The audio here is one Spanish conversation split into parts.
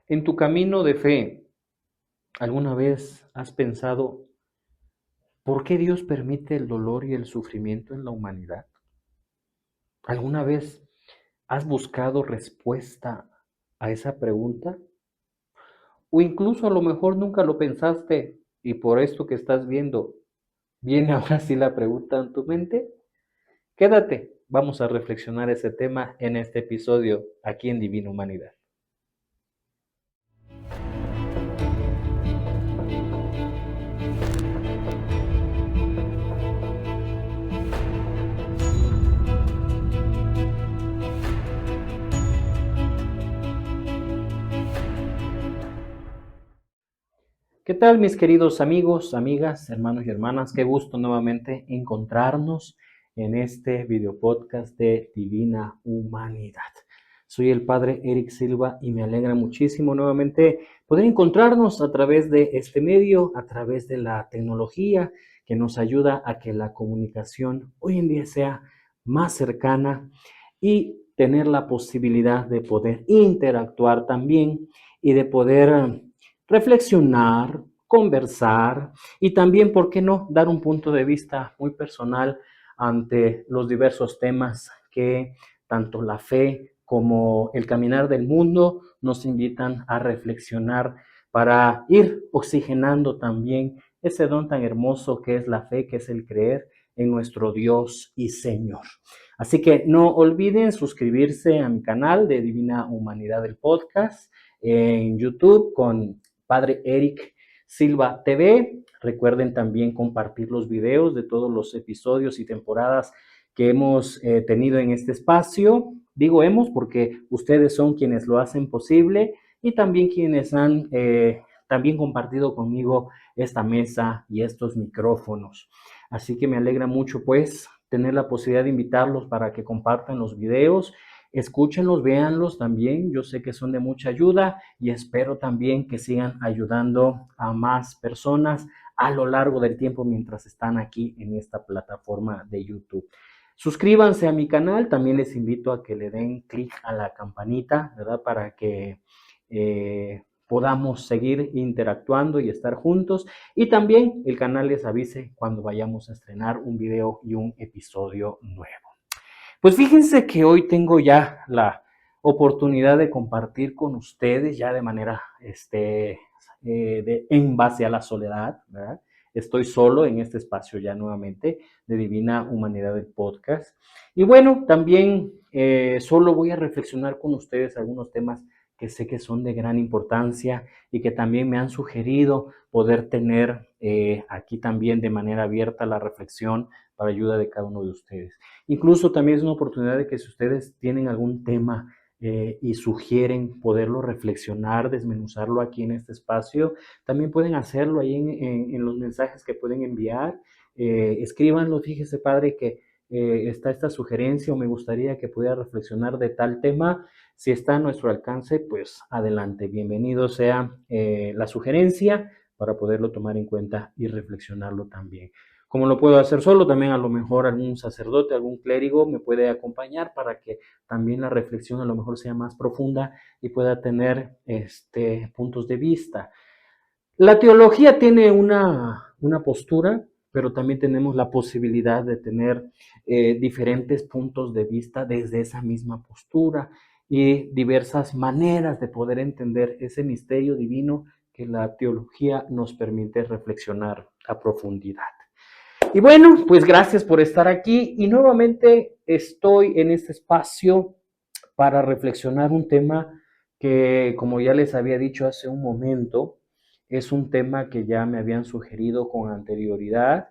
En tu camino de fe, ¿alguna vez has pensado por qué Dios permite el dolor y el sufrimiento en la humanidad? ¿Alguna vez has buscado respuesta a esa pregunta? O incluso a lo mejor nunca lo pensaste y por esto que estás viendo, viene ahora sí la pregunta en tu mente. Quédate, vamos a reflexionar ese tema en este episodio aquí en Divina Humanidad. ¿Qué tal, mis queridos amigos, amigas, hermanos y hermanas? Qué gusto nuevamente encontrarnos en este video podcast de Divina Humanidad. Soy el Padre Eric Silva y me alegra muchísimo nuevamente poder encontrarnos a través de este medio, a través de la tecnología que nos ayuda a que la comunicación hoy en día sea más cercana y tener la posibilidad de poder interactuar también y de poder reflexionar, conversar y también, ¿por qué no?, dar un punto de vista muy personal ante los diversos temas que tanto la fe como el caminar del mundo nos invitan a reflexionar para ir oxigenando también ese don tan hermoso que es la fe, que es el creer en nuestro Dios y Señor. Así que no olviden suscribirse a mi canal de Divina Humanidad del Podcast en YouTube con Padre Eric Silva TV. Recuerden también compartir los videos de todos los episodios y temporadas que hemos tenido en este espacio. Digo hemos porque ustedes son quienes lo hacen posible y también quienes han también compartido conmigo esta mesa y estos micrófonos. Así que me alegra mucho pues tener la posibilidad de invitarlos para que compartan los videos. Escúchenlos, véanlos también. Yo sé que son de mucha ayuda y espero también que sigan ayudando a más personas a lo largo del tiempo mientras están aquí en esta plataforma de YouTube. Suscríbanse a mi canal, también les invito a que le den clic a la campanita, ¿verdad? Para que podamos seguir interactuando y estar juntos. Y también el canal les avise cuando vayamos a estrenar un video y un episodio nuevo. Pues fíjense que hoy tengo ya la oportunidad de compartir con ustedes ya de manera en base a la soledad, ¿verdad? Estoy solo en este espacio ya nuevamente de Divina Humanidad del Podcast. Y bueno, también solo voy a reflexionar con ustedes algunos temas que sé que son de gran importancia y que también me han sugerido poder tener aquí también de manera abierta la reflexión para ayuda de cada uno de ustedes. Incluso también es una oportunidad de que si ustedes tienen algún tema y sugieren poderlo reflexionar, desmenuzarlo aquí en este espacio, también pueden hacerlo ahí en los mensajes que pueden enviar. Escríbanlo, fíjese padre que está esta sugerencia o me gustaría que pudiera reflexionar de tal tema. Si está a nuestro alcance, pues adelante, bienvenido sea la sugerencia para poderlo tomar en cuenta y reflexionarlo también. Como lo puedo hacer solo, también a lo mejor algún sacerdote, algún clérigo me puede acompañar para que también la reflexión a lo mejor sea más profunda y pueda tener puntos de vista. La teología tiene una postura, pero también tenemos la posibilidad de tener diferentes puntos de vista desde esa misma postura y diversas maneras de poder entender ese misterio divino que la teología nos permite reflexionar a profundidad. Y bueno, pues gracias por estar aquí y nuevamente estoy en este espacio para reflexionar un tema que, como ya les había dicho hace un momento, es un tema que ya me habían sugerido con anterioridad,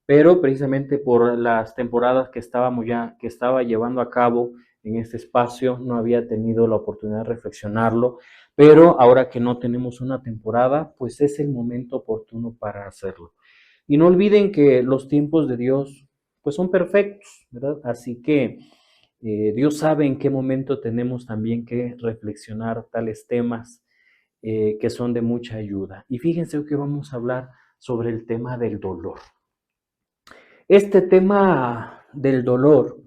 pero precisamente por las temporadas que estaba llevando a cabo en este espacio, no había tenido la oportunidad de reflexionarlo, pero ahora que no tenemos una temporada, pues es el momento oportuno para hacerlo. Y no olviden que los tiempos de Dios pues son perfectos, ¿verdad? Así que Dios sabe en qué momento tenemos también que reflexionar tales temas que son de mucha ayuda. Y fíjense que vamos a hablar sobre el tema del dolor. Este tema del dolor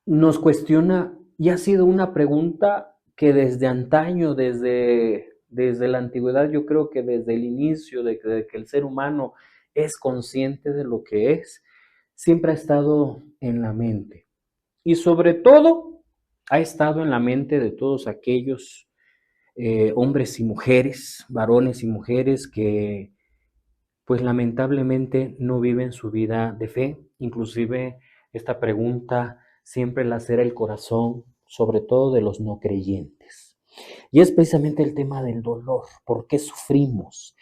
nos cuestiona y ha sido una pregunta que desde antaño, desde la antigüedad, yo creo que desde el inicio de que el ser humano es consciente de lo que es, siempre ha estado en la mente. Y sobre todo, ha estado en la mente de todos aquellos hombres y mujeres, varones y mujeres que pues lamentablemente no viven su vida de fe. Inclusive esta pregunta siempre lacera el corazón, sobre todo de los no creyentes. Y es precisamente el tema del dolor. ¿Por qué sufrimos?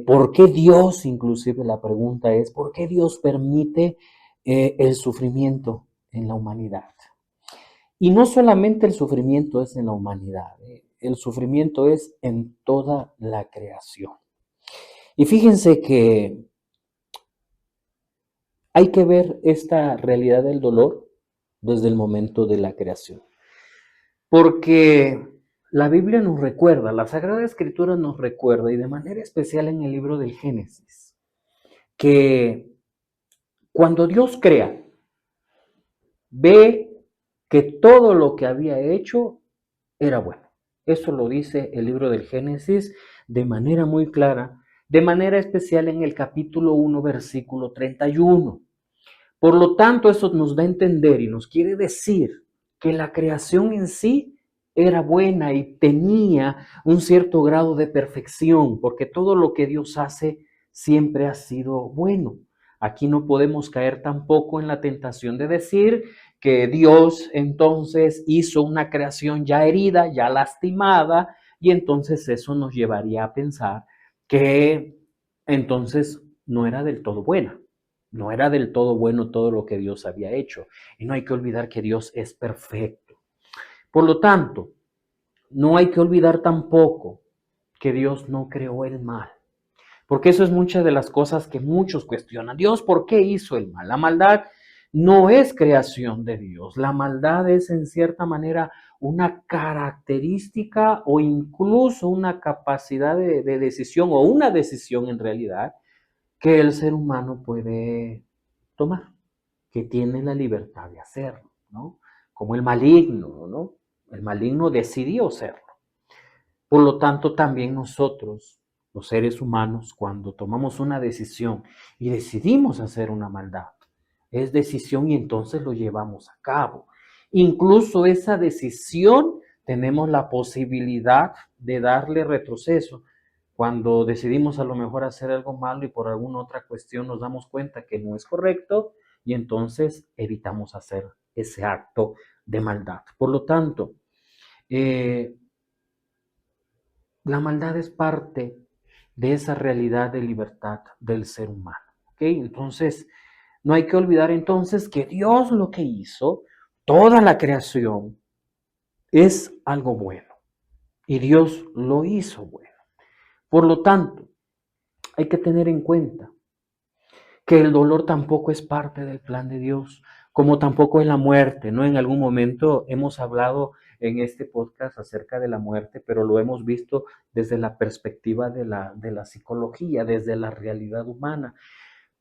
¿Por qué Dios, inclusive la pregunta es, ¿por qué Dios permite el sufrimiento en la humanidad? Y no solamente el sufrimiento es en la humanidad, el sufrimiento es en toda la creación. Y fíjense que hay que ver esta realidad del dolor desde el momento de la creación. Porque la Biblia nos recuerda, la Sagrada Escritura nos recuerda, y de manera especial en el libro del Génesis, que cuando Dios crea, ve que todo lo que había hecho era bueno. Eso lo dice el libro del Génesis de manera muy clara, de manera especial en el capítulo 1, versículo 31. Por lo tanto, eso nos da a entender y nos quiere decir que la creación en sí era buena y tenía un cierto grado de perfección, porque todo lo que Dios hace siempre ha sido bueno. Aquí no podemos caer tampoco en la tentación de decir que Dios entonces hizo una creación ya herida, ya lastimada, y entonces eso nos llevaría a pensar que entonces no era del todo buena. No era del todo bueno todo lo que Dios había hecho. Y no hay que olvidar que Dios es perfecto. Por lo tanto, no hay que olvidar tampoco que Dios no creó el mal. Porque eso es muchas de las cosas que muchos cuestionan. Dios, ¿por qué hizo el mal? La maldad no es creación de Dios. La maldad es en cierta manera una característica o incluso una capacidad de decisión o una decisión en realidad que el ser humano puede tomar, que tiene la libertad de hacerlo, ¿no? Como el maligno, ¿no? El maligno decidió serlo. Por lo tanto, también nosotros, los seres humanos, cuando tomamos una decisión y decidimos hacer una maldad, es decisión y entonces lo llevamos a cabo. Incluso esa decisión tenemos la posibilidad de darle retroceso. Cuando decidimos a lo mejor hacer algo malo y por alguna otra cuestión nos damos cuenta que no es correcto y entonces evitamos hacer ese acto de maldad. Por lo tanto, eh, la maldad es parte de esa realidad de libertad del ser humano. ¿Ok? Entonces, no hay que olvidar entonces que Dios lo que hizo, toda la creación, es algo bueno. Y Dios lo hizo bueno. Por lo tanto, hay que tener en cuenta que el dolor tampoco es parte del plan de Dios, como tampoco es la muerte, ¿no? En algún momento hemos hablado en este podcast acerca de la muerte, pero lo hemos visto desde la perspectiva de la psicología, desde la realidad humana.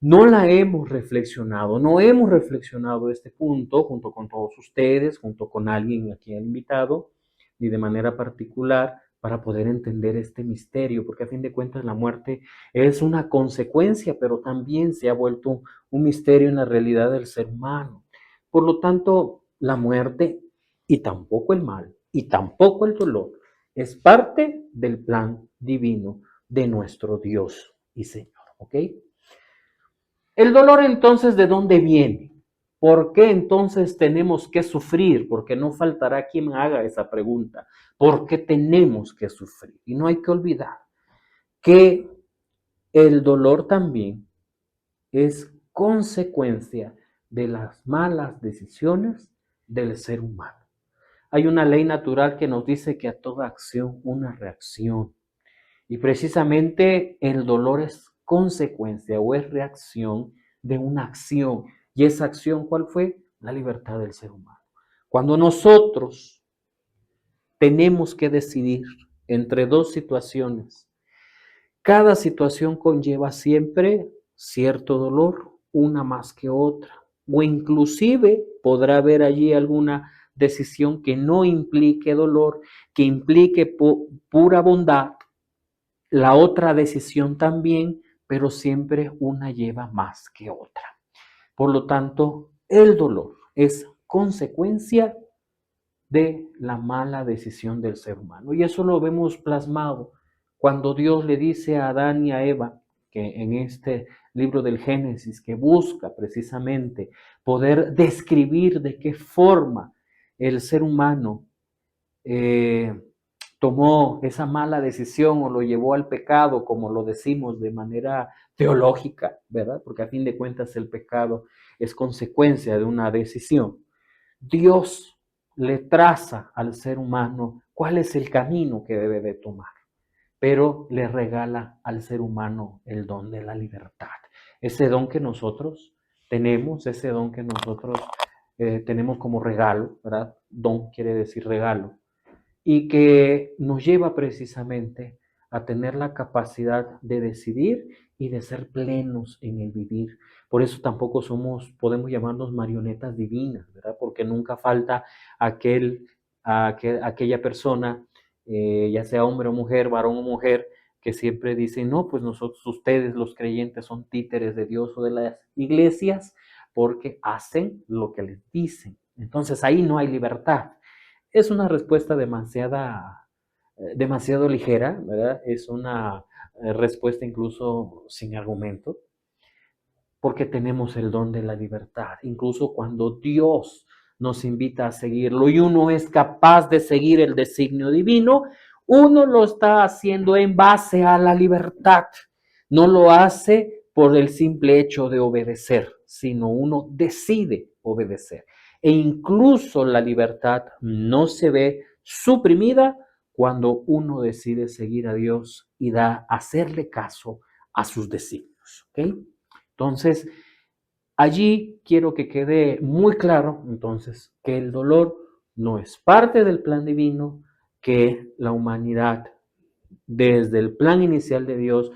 No la hemos reflexionado, no hemos reflexionado este punto junto con todos ustedes, junto con alguien aquí invitado, ni de manera particular, para poder entender este misterio, porque a fin de cuentas la muerte es una consecuencia, pero también se ha vuelto un misterio en la realidad del ser humano. Por lo tanto, la muerte y tampoco el mal y tampoco el dolor es parte del plan divino de nuestro Dios y Señor, ¿ok? El dolor entonces, ¿de dónde viene? ¿Por qué entonces tenemos que sufrir? Porque no faltará quien me haga esa pregunta. ¿Por qué tenemos que sufrir? Y no hay que olvidar que el dolor también es consecuencia de las malas decisiones del ser humano. Hay una ley natural que nos dice que a toda acción una reacción. Y precisamente el dolor es consecuencia o es reacción de una acción. ¿Y esa acción cuál fue? La libertad del ser humano. Cuando nosotros tenemos que decidir entre dos situaciones, cada situación conlleva siempre cierto dolor, una más que otra, o inclusive podrá haber allí alguna decisión que no implique dolor, que implique pura bondad, la otra decisión también, pero siempre una lleva más que otra. Por lo tanto, el dolor es consecuencia de la mala decisión del ser humano. Y eso lo vemos plasmado cuando Dios le dice a Adán y a Eva, que en este libro del Génesis, que busca precisamente poder describir de qué forma el ser humano eh, tomó esa mala decisión o lo llevó al pecado, como lo decimos de manera teológica, ¿verdad? Porque a fin de cuentas el pecado es consecuencia de una decisión. Dios le traza al ser humano cuál es el camino que debe de tomar, pero le regala al ser humano el don de la libertad. Ese don que nosotros tenemos, ese don que nosotros tenemos como regalo, ¿verdad? Don quiere decir regalo, y que nos lleva precisamente a tener la capacidad de decidir y de ser plenos en el vivir. Por eso tampoco podemos llamarnos marionetas divinas, ¿verdad? Porque nunca falta aquella persona, ya sea hombre o mujer, varón o mujer, que siempre dice, no, pues ustedes los creyentes son títeres de Dios o de las iglesias porque hacen lo que les dicen. Entonces ahí no hay libertad. Es una respuesta demasiado ligera, ¿verdad? Es una respuesta incluso sin argumento, porque tenemos el don de la libertad. Incluso cuando Dios nos invita a seguirlo y uno es capaz de seguir el designio divino, uno lo está haciendo en base a la libertad. No lo hace por el simple hecho de obedecer, sino uno decide obedecer. E incluso la libertad no se ve suprimida cuando uno decide seguir a Dios y hacerle caso a sus designios. ¿Ok? Entonces, allí quiero que quede muy claro, entonces, que el dolor no es parte del plan divino, que la humanidad, desde el plan inicial de Dios,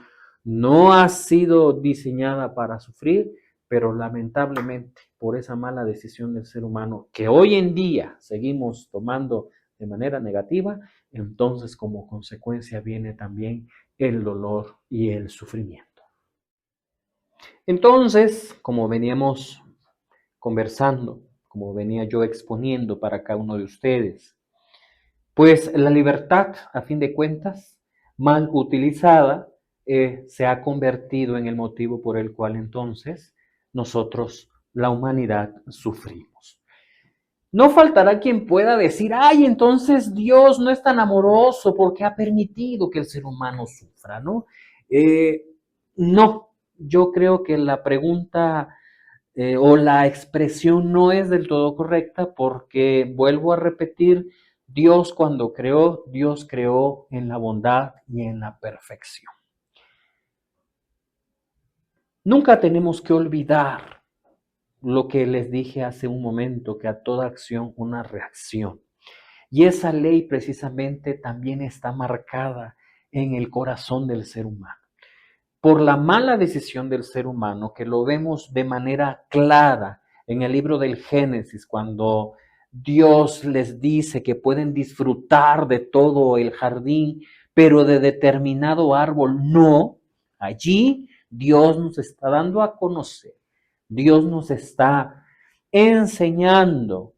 no ha sido diseñada para sufrir, pero lamentablemente por esa mala decisión del ser humano que hoy en día seguimos tomando de manera negativa, entonces como consecuencia viene también el dolor y el sufrimiento. Entonces, como veníamos conversando, como venía yo exponiendo para cada uno de ustedes, pues la libertad, a fin de cuentas, mal utilizada, se ha convertido en el motivo por el cual entonces nosotros, la humanidad, sufrimos. No faltará quien pueda decir, ay, entonces Dios no es tan amoroso porque ha permitido que el ser humano sufra, ¿no? No, yo creo que la pregunta o la expresión no es del todo correcta porque, vuelvo a repetir, Dios cuando creó, Dios creó en la bondad y en la perfección. Nunca tenemos que olvidar lo que les dije hace un momento, que a toda acción una reacción. Y esa ley precisamente también está marcada en el corazón del ser humano. Por la mala decisión del ser humano, que lo vemos de manera clara en el libro del Génesis, cuando Dios les dice que pueden disfrutar de todo el jardín, pero de determinado árbol no. Allí Dios nos está dando a conocer, Dios nos está enseñando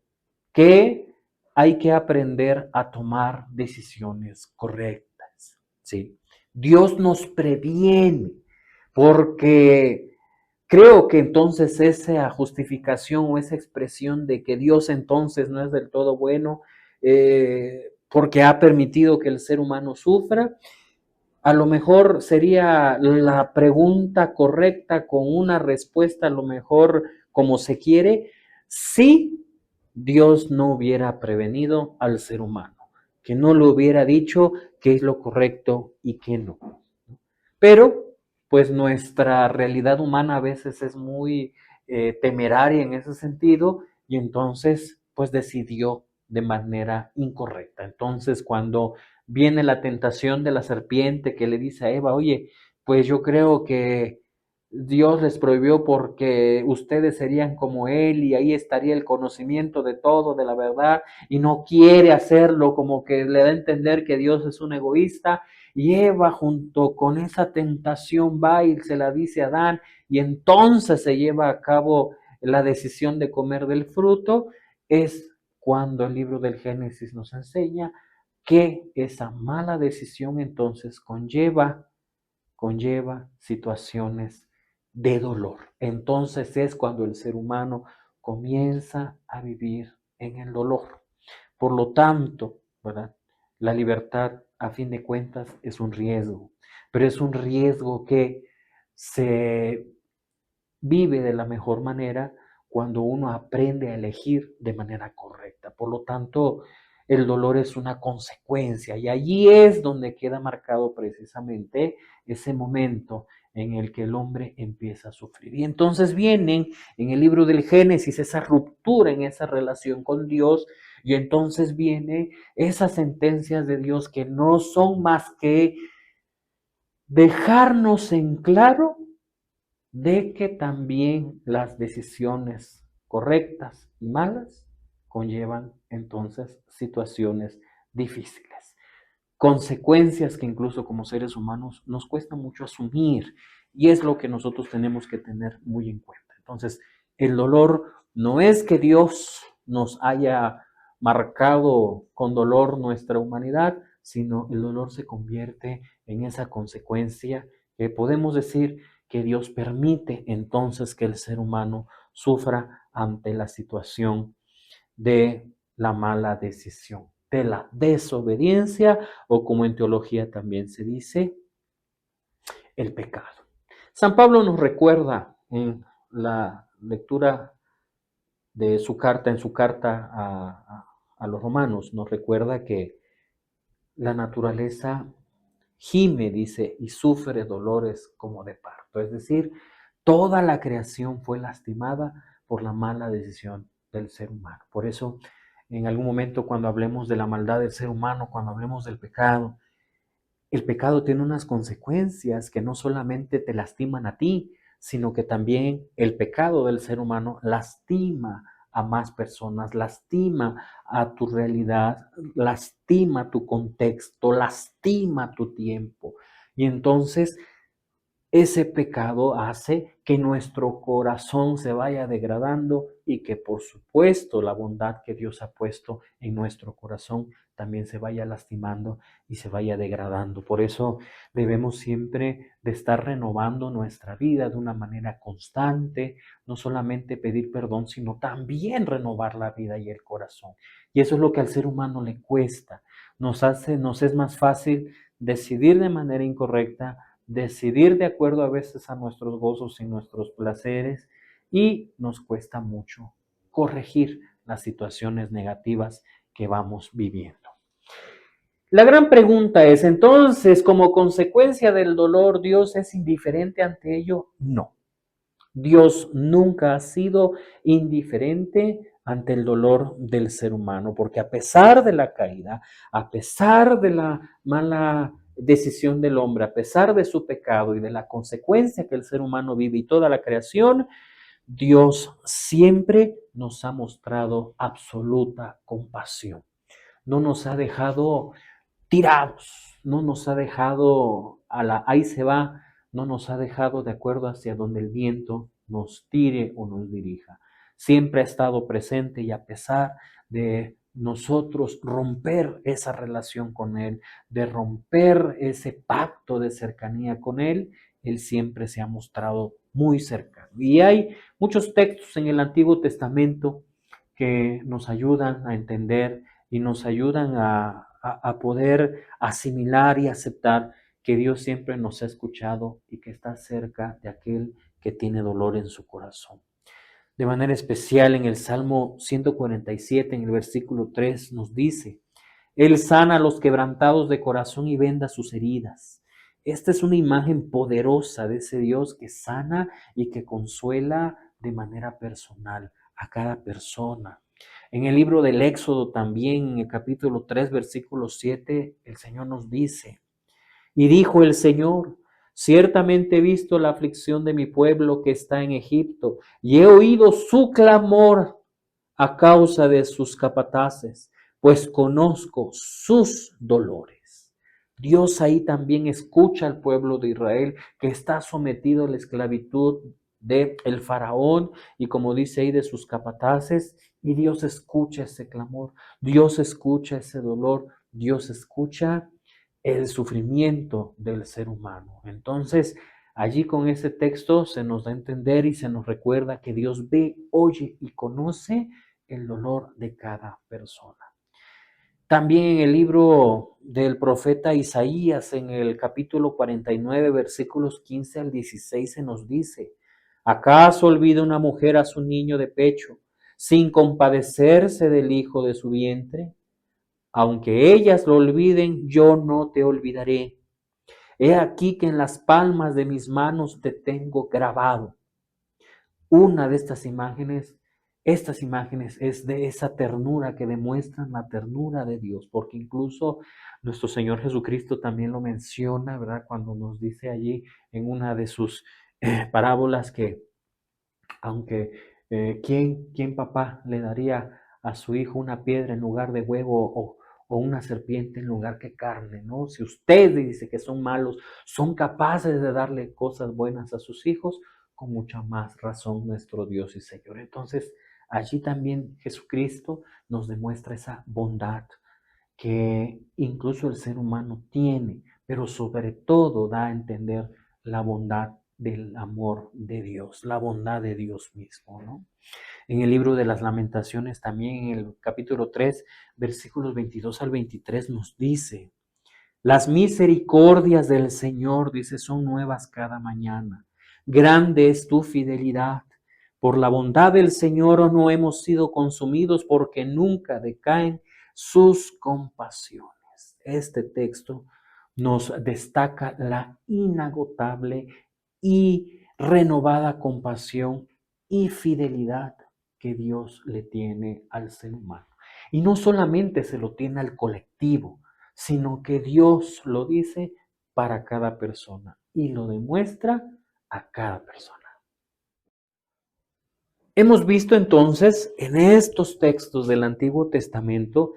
que hay que aprender a tomar decisiones correctas, ¿sí? Dios nos previene, porque creo que entonces esa justificación o esa expresión de que Dios entonces no es del todo bueno, porque ha permitido que el ser humano sufra, a lo mejor sería la pregunta correcta con una respuesta a lo mejor como se quiere, si Dios no hubiera prevenido al ser humano, que no le hubiera dicho qué es lo correcto y qué no. Pero, pues nuestra realidad humana a veces es muy temeraria en ese sentido y entonces, pues decidió de manera incorrecta. Entonces, cuando viene la tentación de la serpiente que le dice a Eva, oye, pues yo creo que Dios les prohibió porque ustedes serían como Él y ahí estaría el conocimiento de todo, de la verdad, y no quiere hacerlo, como que le da a entender que Dios es un egoísta. Y Eva junto con esa tentación va y se la dice a Adán, y entonces se lleva a cabo la decisión de comer del fruto. Es cuando el libro del Génesis nos enseña que esa mala decisión entonces conlleva situaciones de dolor. Entonces es cuando el ser humano comienza a vivir en el dolor. Por lo tanto, ¿verdad? La libertad, a fin de cuentas, es un riesgo, pero es un riesgo que se vive de la mejor manera cuando uno aprende a elegir de manera correcta. Por lo tanto, el dolor es una consecuencia y allí es donde queda marcado precisamente ese momento en el que el hombre empieza a sufrir. Y entonces vienen en el libro del Génesis esa ruptura en esa relación con Dios y entonces viene esas sentencias de Dios que no son más que dejarnos en claro de que también las decisiones correctas y malas conllevan entonces situaciones difíciles, consecuencias que incluso como seres humanos nos cuesta mucho asumir y es lo que nosotros tenemos que tener muy en cuenta. Entonces, el dolor no es que Dios nos haya marcado con dolor nuestra humanidad, sino el dolor se convierte en esa consecuencia que podemos decir que Dios permite entonces que el ser humano sufra ante la situación de la mala decisión, de la desobediencia o como en teología también se dice, el pecado. San Pablo nos recuerda en la lectura de su carta, en su carta a los romanos, nos recuerda que la naturaleza gime, dice, y sufre dolores como de parto. Es decir, toda la creación fue lastimada por la mala decisión del ser humano. Por eso, en algún momento cuando hablemos de la maldad del ser humano, cuando hablemos del pecado, el pecado tiene unas consecuencias que no solamente te lastiman a ti, sino que también el pecado del ser humano lastima a más personas, lastima a tu realidad, lastima tu contexto, lastima tu tiempo. Y entonces ese pecado hace que nuestro corazón se vaya degradando y que por supuesto la bondad que Dios ha puesto en nuestro corazón también se vaya lastimando y se vaya degradando. Por eso debemos siempre de estar renovando nuestra vida de una manera constante, no solamente pedir perdón, sino también renovar la vida y el corazón. Y eso es lo que al ser humano le cuesta. Nos es más fácil decidir de manera incorrecta, decidir de acuerdo a veces a nuestros gozos y nuestros placeres y nos cuesta mucho corregir las situaciones negativas que vamos viviendo. La gran pregunta es, entonces, como consecuencia del dolor, ¿Dios es indiferente ante ello? No. Dios nunca ha sido indiferente ante el dolor del ser humano, porque a pesar de la caída, a pesar de la mala decisión del hombre, a pesar de su pecado y de la consecuencia que el ser humano vive y toda la creación, Dios siempre nos ha mostrado absoluta compasión. No nos ha dejado tirados, no nos ha dejado ahí se va, no nos ha dejado de acuerdo hacia donde el viento nos tire o nos dirija. Siempre ha estado presente y a pesar de nosotros romper esa relación con Él, de romper ese pacto de cercanía con Él, Él siempre se ha mostrado muy cercano. Y hay muchos textos en el Antiguo Testamento que nos ayudan a entender y nos ayudan a poder asimilar y aceptar que Dios siempre nos ha escuchado y que está cerca de aquel que tiene dolor en su corazón. De manera especial en el Salmo 147, en el versículo 3, nos dice, Él sana a los quebrantados de corazón y venda sus heridas. Esta es una imagen poderosa de ese Dios que sana y que consuela de manera personal a cada persona. En el libro del Éxodo también, en el capítulo 3, versículo 7, el Señor nos dice, y dijo el Señor, Ciertamente he visto la aflicción de mi pueblo que está en Egipto y he oído su clamor a causa de sus capataces, pues conozco sus dolores. Dios ahí también escucha al pueblo de Israel que está sometido a la esclavitud de el faraón y como dice ahí de sus capataces, y Dios escucha ese clamor, Dios escucha ese dolor, Dios escucha el sufrimiento del ser humano. Entonces, allí con ese texto se nos da a entender y se nos recuerda que Dios ve, oye y conoce el dolor de cada persona. También en el libro del profeta Isaías, en el capítulo 49, versículos 15 al 16, se nos dice, ¿acaso olvida una mujer a su niño de pecho, sin compadecerse del hijo de su vientre? Aunque ellas lo olviden, yo no te olvidaré. He aquí que en las palmas de mis manos te tengo grabado. Una de estas imágenes es de esa ternura que demuestran la ternura de Dios, porque incluso nuestro Señor Jesucristo también lo menciona, ¿verdad? Cuando nos dice allí en una de sus parábolas que aunque ¿quién papá le daría a su hijo una piedra en lugar de huevo o una serpiente en lugar que carne, ¿no? Si ustedes dice que son malos, son capaces de darle cosas buenas a sus hijos, con mucha más razón nuestro Dios y Señor. Entonces, allí también Jesucristo nos demuestra esa bondad que incluso el ser humano tiene, pero sobre todo da a entender la bondad del amor de Dios, la bondad de Dios mismo, ¿no? En el libro de las Lamentaciones, también en el capítulo 3, versículos 22 al 23 nos dice, las misericordias del Señor, dice, son nuevas cada mañana. Grande es tu fidelidad. Por la bondad del Señor no hemos sido consumidos porque nunca decaen sus compasiones. Este texto nos destaca la inagotable y renovada compasión y fidelidad que Dios le tiene al ser humano. Y no solamente se lo tiene al colectivo, sino que Dios lo dice para cada persona y lo demuestra a cada persona. Hemos visto entonces en estos textos del Antiguo Testamento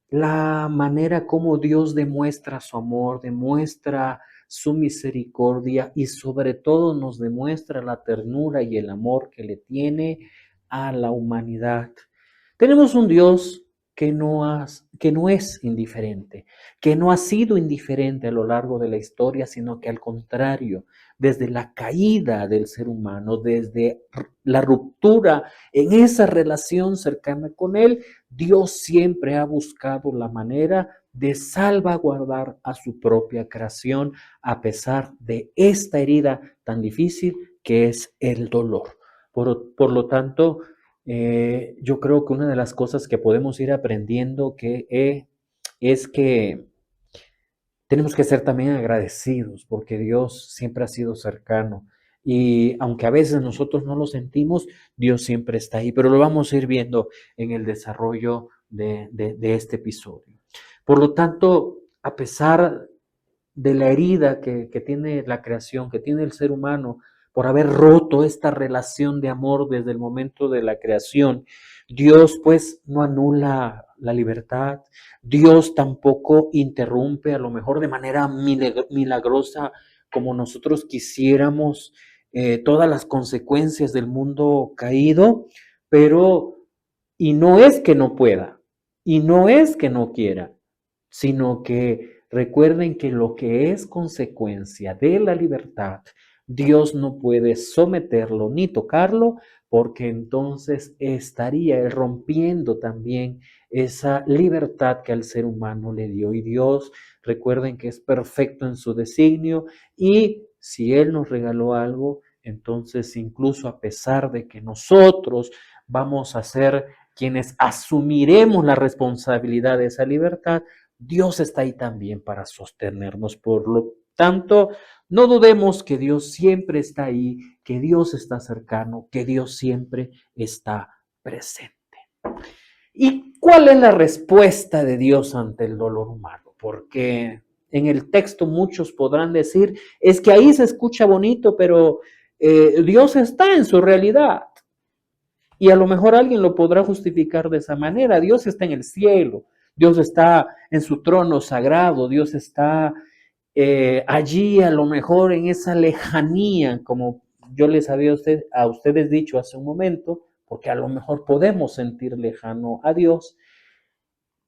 la manera como Dios demuestra su amor, demuestra su misericordia y sobre todo nos demuestra la ternura y el amor que le tiene a la humanidad. Tenemos un Dios que no es indiferente, que no ha sido indiferente a lo largo de la historia, sino que al contrario, desde la caída del ser humano, desde la ruptura en esa relación cercana con Él, Dios siempre ha buscado la manera de salvaguardar a su propia creación a pesar de esta herida tan difícil que es el dolor. Por lo tanto, yo creo que una de las cosas que podemos ir aprendiendo es que tenemos que ser también agradecidos porque Dios siempre ha sido cercano y aunque a veces nosotros no lo sentimos, Dios siempre está ahí, pero lo vamos a ir viendo en el desarrollo de este episodio. Por lo tanto, a pesar de la herida que tiene la creación, que tiene el ser humano, por haber roto esta relación de amor desde el momento de la creación, Dios pues no anula la libertad, Dios tampoco interrumpe a lo mejor de manera milagrosa como nosotros quisiéramos todas las consecuencias del mundo caído, pero y no es que no pueda, y no es que no quiera, sino que recuerden que lo que es consecuencia de la libertad, Dios no puede someterlo ni tocarlo, porque entonces estaría él rompiendo también esa libertad que al ser humano le dio. Y Dios, recuerden que es perfecto en su designio y si Él nos regaló algo, entonces incluso a pesar de que nosotros vamos a ser quienes asumiremos la responsabilidad de esa libertad, Dios está ahí también para sostenernos. Por lo tanto, no dudemos que Dios siempre está ahí, que Dios está cercano, que Dios siempre está presente. ¿Y cuál es la respuesta de Dios ante el dolor humano? Porque en el texto muchos podrán decir, es que ahí se escucha bonito, pero Dios está en su realidad. Y a lo mejor alguien lo podrá justificar de esa manera. Dios está en el cielo, Dios está en su trono sagrado, Dios está allí a lo mejor en esa lejanía, como yo les había a ustedes dicho hace un momento, porque a lo mejor podemos sentir lejano a Dios,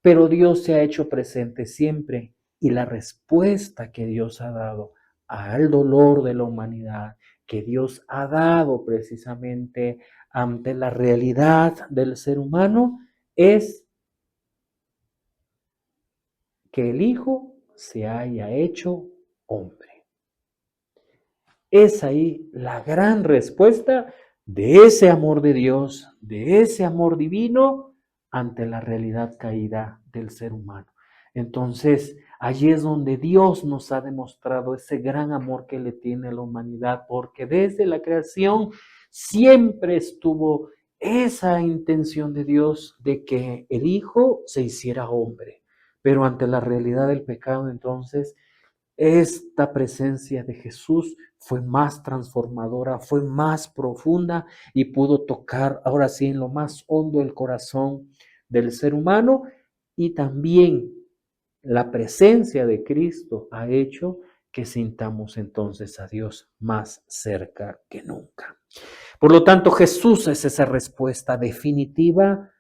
pero Dios se ha hecho presente siempre y la respuesta que Dios ha dado al dolor de la humanidad, que Dios ha dado precisamente ante la realidad del ser humano, es que el Hijo se haya hecho hombre. Es ahí la gran respuesta de ese amor de Dios, de ese amor divino ante la realidad caída del ser humano. Entonces, allí es donde Dios nos ha demostrado ese gran amor que le tiene a la humanidad, porque desde la creación siempre estuvo esa intención de Dios de que el Hijo se hiciera hombre. Pero ante la realidad del pecado, entonces, esta presencia de Jesús fue más transformadora, fue más profunda y pudo tocar ahora sí en lo más hondo el corazón del ser humano, y también la presencia de Cristo ha hecho que sintamos entonces a Dios más cerca que nunca. Por lo tanto, Jesús es esa respuesta definitiva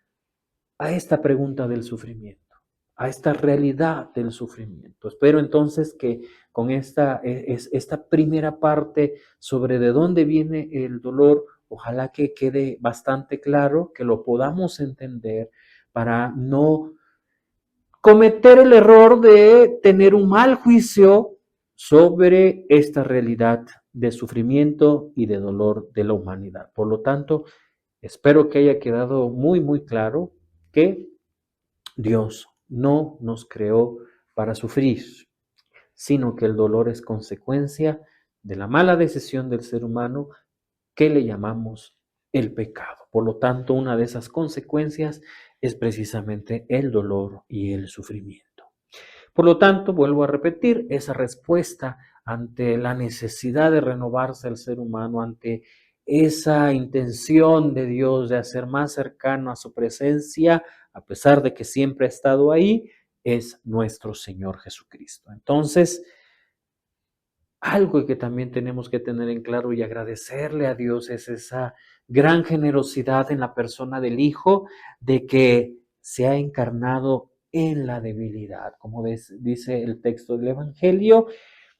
a esta pregunta del sufrimiento, a esta realidad del sufrimiento. Espero entonces que con esta primera parte sobre de dónde viene el dolor, ojalá que quede bastante claro, que lo podamos entender para no cometer el error de tener un mal juicio sobre esta realidad de sufrimiento y de dolor de la humanidad. Por lo tanto, espero que haya quedado muy, muy claro que Dios no nos creó para sufrir, sino que el dolor es consecuencia de la mala decisión del ser humano que le llamamos el pecado. Por lo tanto, una de esas consecuencias es precisamente el dolor y el sufrimiento. Por lo tanto, vuelvo a repetir, esa respuesta ante la necesidad de renovarse el ser humano, ante esa intención de Dios de hacer más cercano a su presencia, a pesar de que siempre ha estado ahí, es nuestro Señor Jesucristo. Entonces, algo que también tenemos que tener en claro y agradecerle a Dios es esa gran generosidad en la persona del Hijo de que se ha encarnado en la debilidad. Como dice el texto del Evangelio,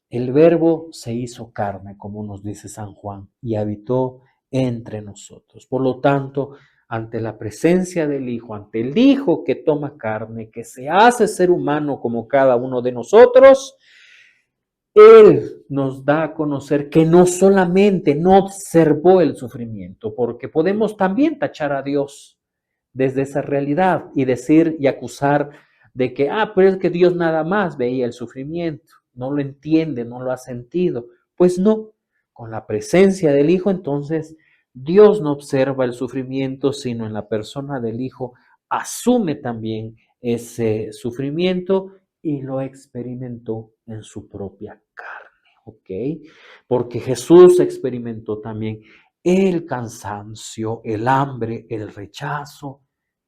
el Verbo se hizo carne, como nos dice San Juan, y habitó entre nosotros. Por lo tanto, ante la presencia del Hijo, ante el Hijo que toma carne, que se hace ser humano como cada uno de nosotros, él nos da a conocer que no solamente no observó el sufrimiento, porque podemos también tachar a Dios desde esa realidad y decir y acusar de que, pero es que Dios nada más veía el sufrimiento, no lo entiende, no lo ha sentido. Pues no, con la presencia del Hijo, entonces Dios no observa el sufrimiento, sino en la persona del Hijo asume también ese sufrimiento y lo experimentó en su propia carne, ¿ok? Porque Jesús experimentó también el cansancio, el hambre, el rechazo,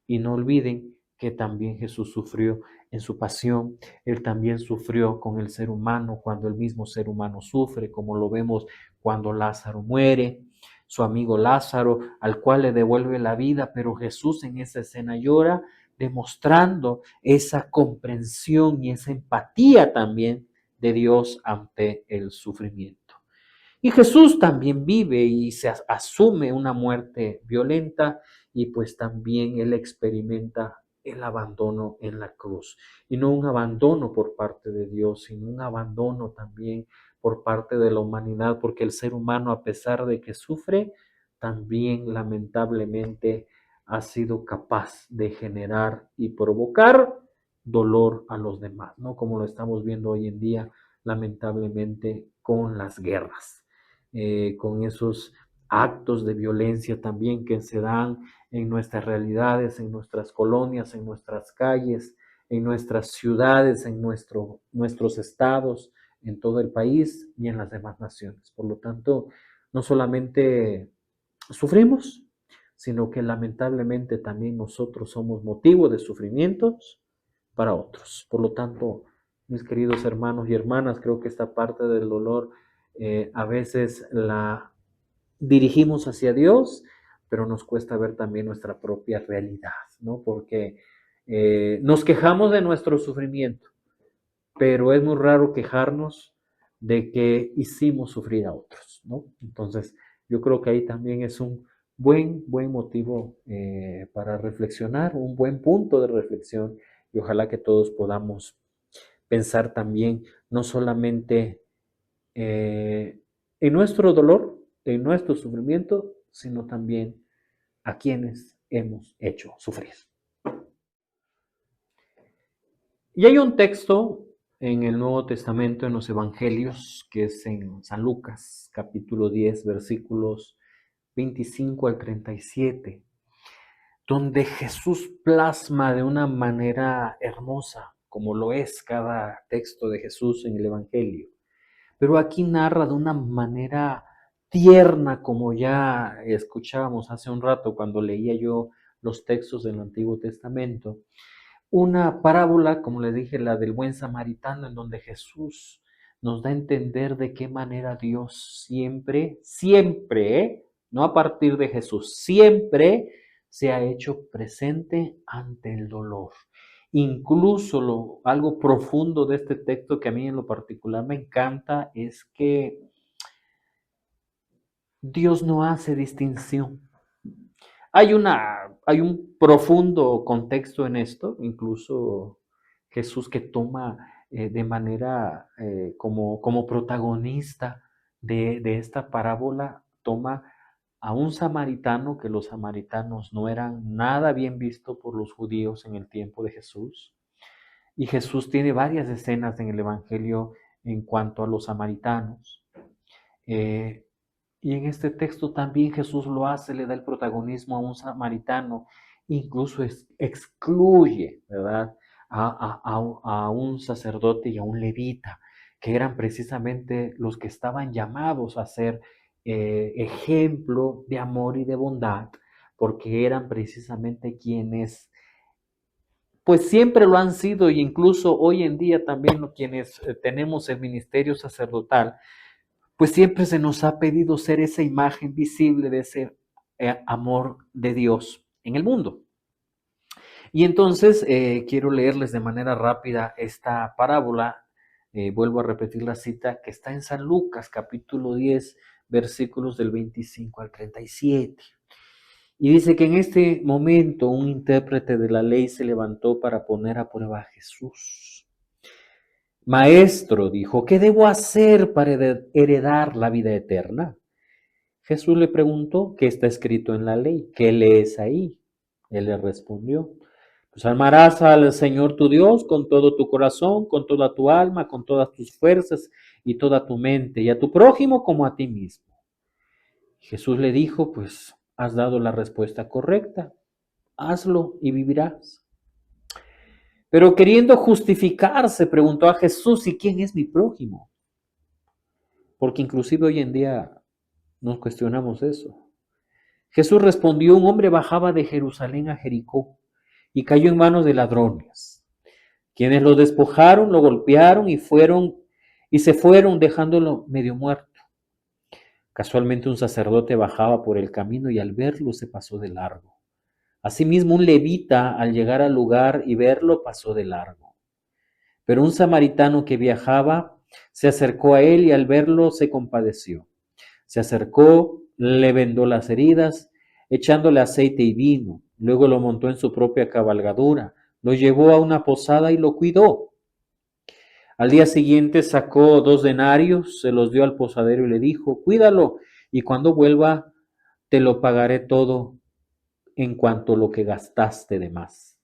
y no olviden que también Jesús sufrió en su pasión, Él también sufrió con el ser humano cuando el mismo ser humano sufre, como lo vemos cuando Lázaro muere, su amigo Lázaro, al cual le devuelve la vida, pero Jesús en esa escena llora, demostrando esa comprensión y esa empatía también de Dios ante el sufrimiento. Y Jesús también vive y se asume una muerte violenta, y pues también él experimenta el abandono en la cruz. Y no un abandono por parte de Dios, sino un abandono también por parte de la humanidad, porque el ser humano, a pesar de que sufre, también lamentablemente ha sido capaz de generar y provocar dolor a los demás, ¿no? Como lo estamos viendo hoy en día, lamentablemente, con las guerras, con esos actos de violencia también que se dan en nuestras realidades, en nuestras colonias, en nuestras calles, en nuestras ciudades, en nuestros estados, en todo el país y en las demás naciones. Por lo tanto, no solamente sufrimos, sino que lamentablemente también nosotros somos motivo de sufrimientos para otros. Por lo tanto, mis queridos hermanos y hermanas, creo que esta parte del dolor a veces la dirigimos hacia Dios, pero nos cuesta ver también nuestra propia realidad, ¿no? Porque nos quejamos de nuestro sufrimiento, pero es muy raro quejarnos de que hicimos sufrir a otros, ¿no? Entonces, yo creo que ahí también es un buen motivo para reflexionar, un buen punto de reflexión, y ojalá que todos podamos pensar también, no solamente en nuestro dolor, en nuestro sufrimiento, sino también a quienes hemos hecho sufrir. Y hay un texto en el Nuevo Testamento, en los Evangelios, que es en San Lucas, capítulo 10, versículos 25 al 37, donde Jesús plasma de una manera hermosa, como lo es cada texto de Jesús en el Evangelio. Pero aquí narra de una manera tierna, como ya escuchábamos hace un rato cuando leía yo los textos del Antiguo Testamento. Una parábola, como les dije, la del buen samaritano, en donde Jesús nos da a entender de qué manera Dios siempre, no a partir de Jesús, siempre se ha hecho presente ante el dolor. Incluso algo profundo de este texto que a mí en lo particular me encanta es que Dios no hace distinción. Hay un profundo contexto en esto, incluso Jesús que toma de manera como protagonista de esta parábola, toma a un samaritano, que los samaritanos no eran nada bien visto por los judíos en el tiempo de Jesús. Y Jesús tiene varias escenas en el Evangelio en cuanto a los samaritanos. Y en este texto también Jesús lo hace, le da el protagonismo a un samaritano, incluso excluye, ¿verdad?, a un sacerdote y a un levita, que eran precisamente los que estaban llamados a ser ejemplo de amor y de bondad, porque eran precisamente quienes, pues siempre lo han sido, y incluso hoy en día también quienes tenemos el ministerio sacerdotal, pues siempre se nos ha pedido ser esa imagen visible de ese amor de Dios en el mundo. Y entonces quiero leerles de manera rápida esta parábola. Vuelvo a repetir la cita que está en San Lucas, capítulo 10, versículos del 25 al 37. Y dice que en este momento un intérprete de la ley se levantó para poner a prueba a Jesús. Maestro, dijo, ¿qué debo hacer para heredar la vida eterna? Jesús le preguntó, ¿qué está escrito en la ley? ¿Qué lees ahí? Él le respondió, pues amarás al Señor tu Dios con todo tu corazón, con toda tu alma, con todas tus fuerzas y toda tu mente, y a tu prójimo como a ti mismo. Jesús le dijo, pues has dado la respuesta correcta, hazlo y vivirás. Pero queriendo justificarse, preguntó a Jesús, ¿y quién es mi prójimo? Porque inclusive hoy en día nos cuestionamos eso. Jesús respondió, un hombre bajaba de Jerusalén a Jericó y cayó en manos de ladrones, quienes lo despojaron, lo golpearon y se fueron dejándolo medio muerto. Casualmente un sacerdote bajaba por el camino y al verlo se pasó de largo. Asimismo un levita al llegar al lugar y verlo pasó de largo. Pero un samaritano que viajaba se acercó a él y al verlo se compadeció. Se acercó, le vendó las heridas, echándole aceite y vino. Luego lo montó en su propia cabalgadura, lo llevó a una posada y lo cuidó. Al día siguiente sacó 2 denarios, se los dio al posadero y le dijo, cuídalo, y cuando vuelva te lo pagaré todo en cuanto a lo que gastaste de más.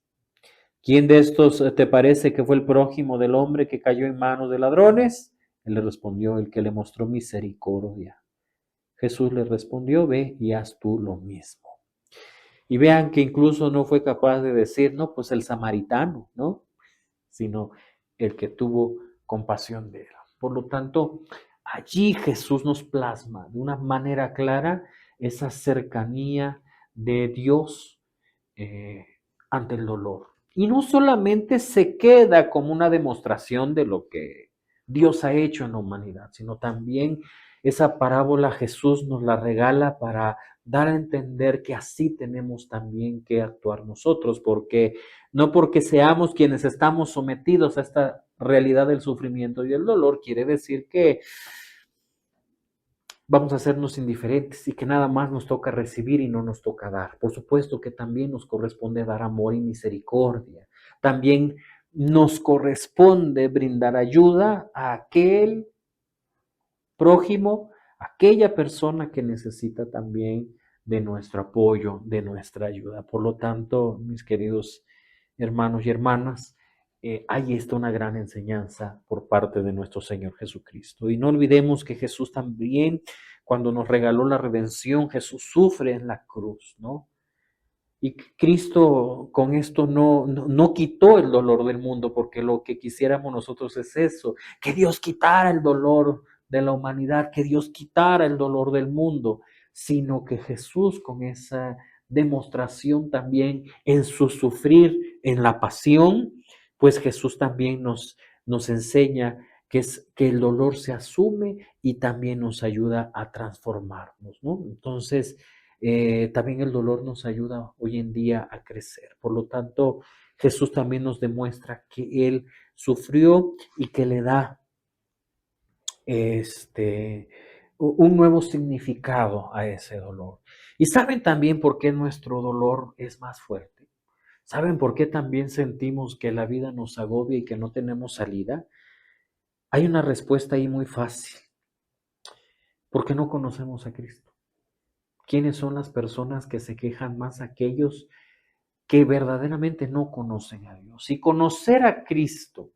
¿Quién de estos te parece que fue el prójimo del hombre que cayó en manos de ladrones? Él le respondió, el que le mostró misericordia. Jesús le respondió, ve y haz tú lo mismo. Y vean que incluso no fue capaz de decir, no, pues el samaritano, ¿no? sino el que tuvo compasión de él. Por lo tanto, allí Jesús nos plasma de una manera clara esa cercanía de Dios eh, ante el dolor. Y no solamente se queda como una demostración de lo que Dios ha hecho en la humanidad, sino también esa parábola Jesús nos la regala para dar a entender que así tenemos también que actuar nosotros, porque no porque seamos quienes estamos sometidos a esta realidad del sufrimiento y el dolor, quiere decir que vamos a hacernos indiferentes y que nada más nos toca recibir y no nos toca dar. Por supuesto que también nos corresponde dar amor y misericordia. También nos corresponde brindar ayuda a aquel prójimo, a aquella persona que necesita también de nuestro apoyo, de nuestra ayuda. Por lo tanto, mis queridos hermanos y hermanas, hay esta una gran enseñanza por parte de nuestro Señor Jesucristo. Y no olvidemos que Jesús también, cuando nos regaló la redención, Jesús sufre en la cruz, ¿no? Y Cristo con esto no quitó el dolor del mundo, porque lo que quisiéramos nosotros es eso, que Dios quitara el dolor de la humanidad, que Dios quitara el dolor del mundo, sino que Jesús con esa demostración también en su sufrir, en la pasión, pues Jesús también nos enseña que el dolor se asume y también nos ayuda a transformarnos, ¿no? Entonces, también el dolor nos ayuda hoy en día a crecer. Por lo tanto, Jesús también nos demuestra que Él sufrió y que le da este, un nuevo significado a ese dolor. ¿Y saben también por qué nuestro dolor es más fuerte? ¿Saben por qué también sentimos que la vida nos agobia y que no tenemos salida? Hay una respuesta ahí muy fácil, porque no conocemos a Cristo. ¿Quiénes son las personas que se quejan más? Aquellos que verdaderamente no conocen a Dios. Y conocer a Cristo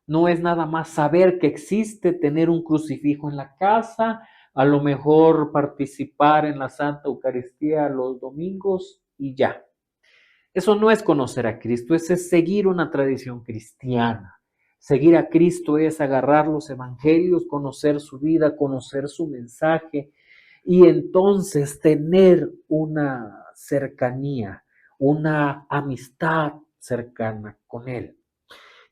no es nada más saber que existe, tener un crucifijo en la casa, a lo mejor participar en la Santa Eucaristía los domingos y ya. Eso no es conocer a Cristo, es seguir una tradición cristiana. Seguir a Cristo es agarrar los evangelios, conocer su vida, conocer su mensaje y entonces tener una cercanía, una amistad cercana con Él.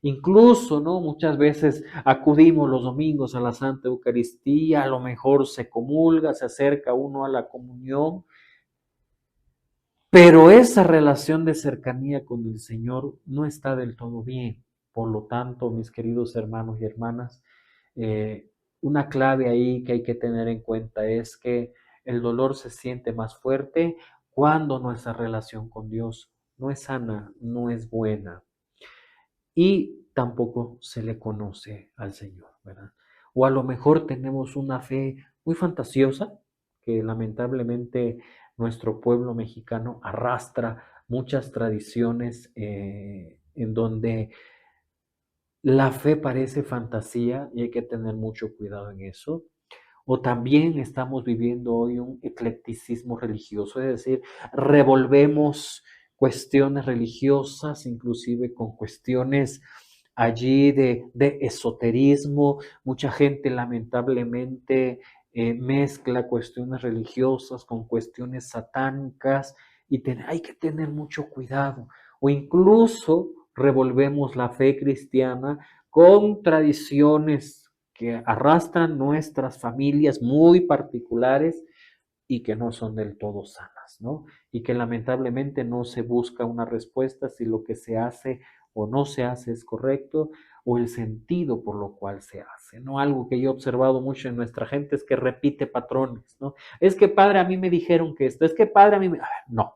Incluso, ¿no? Muchas veces acudimos los domingos a la Santa Eucaristía, a lo mejor se comulga, se acerca uno a la comunión, pero esa relación de cercanía con el Señor no está del todo bien. Por lo tanto, mis queridos hermanos y hermanas, una clave ahí que hay que tener en cuenta es que el dolor se siente más fuerte cuando nuestra relación con Dios no es sana, no es buena y tampoco se le conoce al Señor, ¿verdad? O a lo mejor tenemos una fe muy fantasiosa que lamentablemente nuestro pueblo mexicano arrastra muchas tradiciones en donde la fe parece fantasía y hay que tener mucho cuidado en eso. O también estamos viviendo hoy un eclecticismo religioso, es decir, revolvemos cuestiones religiosas, inclusive con cuestiones allí de esoterismo. Mucha gente lamentablemente mezcla cuestiones religiosas con cuestiones satánicas y hay que tener mucho cuidado. O incluso revolvemos la fe cristiana con tradiciones que arrastran nuestras familias muy particulares y que no son del todo sanas, ¿no? Y que lamentablemente no se busca una respuesta si lo que se hace o no se hace es correcto o el sentido por lo cual se hace, ¿no? Algo que yo he observado mucho en nuestra gente es que repite patrones, ¿no? Es que padre, a mí me dijeron que esto, es que padre, a mí me... No,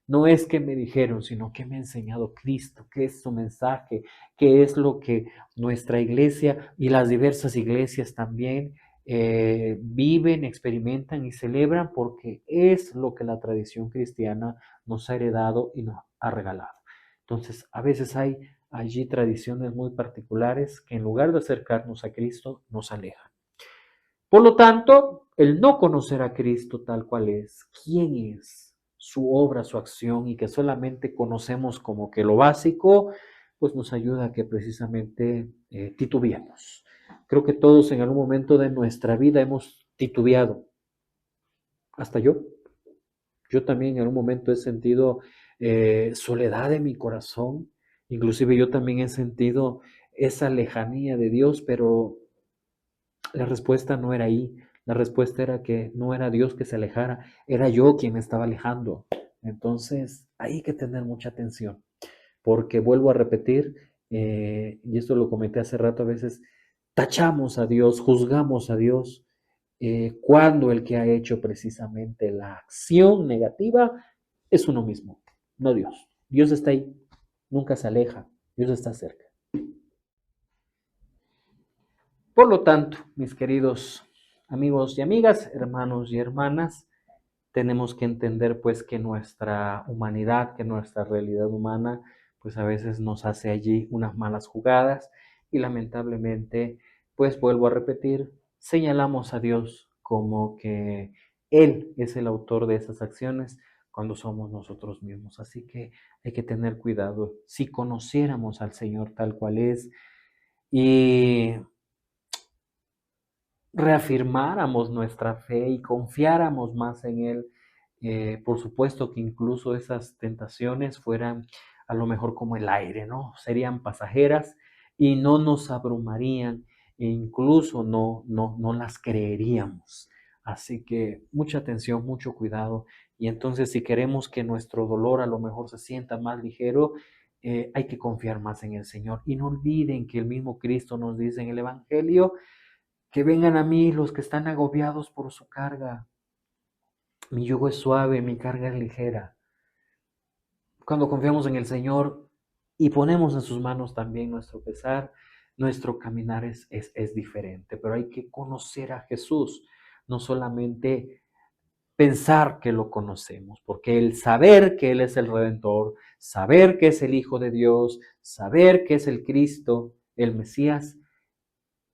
no es que me dijeron, sino que me ha enseñado Cristo, qué es su mensaje, qué es lo que nuestra iglesia y las diversas iglesias también viven, experimentan y celebran porque es lo que la tradición cristiana nos ha heredado y nos ha regalado. Entonces, a veces hay allí tradiciones muy particulares que en lugar de acercarnos a Cristo, nos alejan. Por lo tanto, el no conocer a Cristo tal cual es, quién es, su obra, su acción, y que solamente conocemos como que lo básico, pues nos ayuda a que precisamente titubeemos. Creo que todos en algún momento de nuestra vida hemos titubeado, hasta yo. Yo también en algún momento he sentido soledad en mi corazón, inclusive yo también he sentido esa lejanía de Dios, pero la respuesta no era ahí, la respuesta era que no era Dios que se alejara, era yo quien me estaba alejando. Entonces hay que tener mucha atención, porque vuelvo a repetir, y esto lo comenté hace rato, a veces tachamos a Dios, juzgamos a Dios, cuando el que ha hecho precisamente la acción negativa es uno mismo, no Dios. Dios está ahí, nunca se aleja, Dios está cerca. Por lo tanto, mis queridos amigos y amigas, hermanos y hermanas, tenemos que entender pues que nuestra humanidad, que nuestra realidad humana, pues a veces nos hace allí unas malas jugadas y lamentablemente, pues vuelvo a repetir, señalamos a Dios como que Él es el autor de esas acciones cuando somos nosotros mismos. Así que hay que tener cuidado. Si conociéramos al Señor tal cual es y reafirmáramos nuestra fe y confiáramos más en Él, por supuesto que incluso esas tentaciones fueran a lo mejor como el aire, ¿no? Serían pasajeras y no nos abrumarían e incluso no las creeríamos. Así que mucha atención, mucho cuidado. Y entonces si queremos que nuestro dolor a lo mejor se sienta más ligero, hay que confiar más en el Señor. Y no olviden que el mismo Cristo nos dice en el Evangelio, que vengan a mí los que están agobiados por su carga. Mi yugo es suave, mi carga es ligera. Cuando confiamos en el Señor y ponemos en sus manos también nuestro pesar, nuestro caminar es diferente. Pero hay que conocer a Jesús, no solamente pensar que lo conocemos, porque el saber que Él es el Redentor, saber que es el Hijo de Dios, saber que es el Cristo, el Mesías,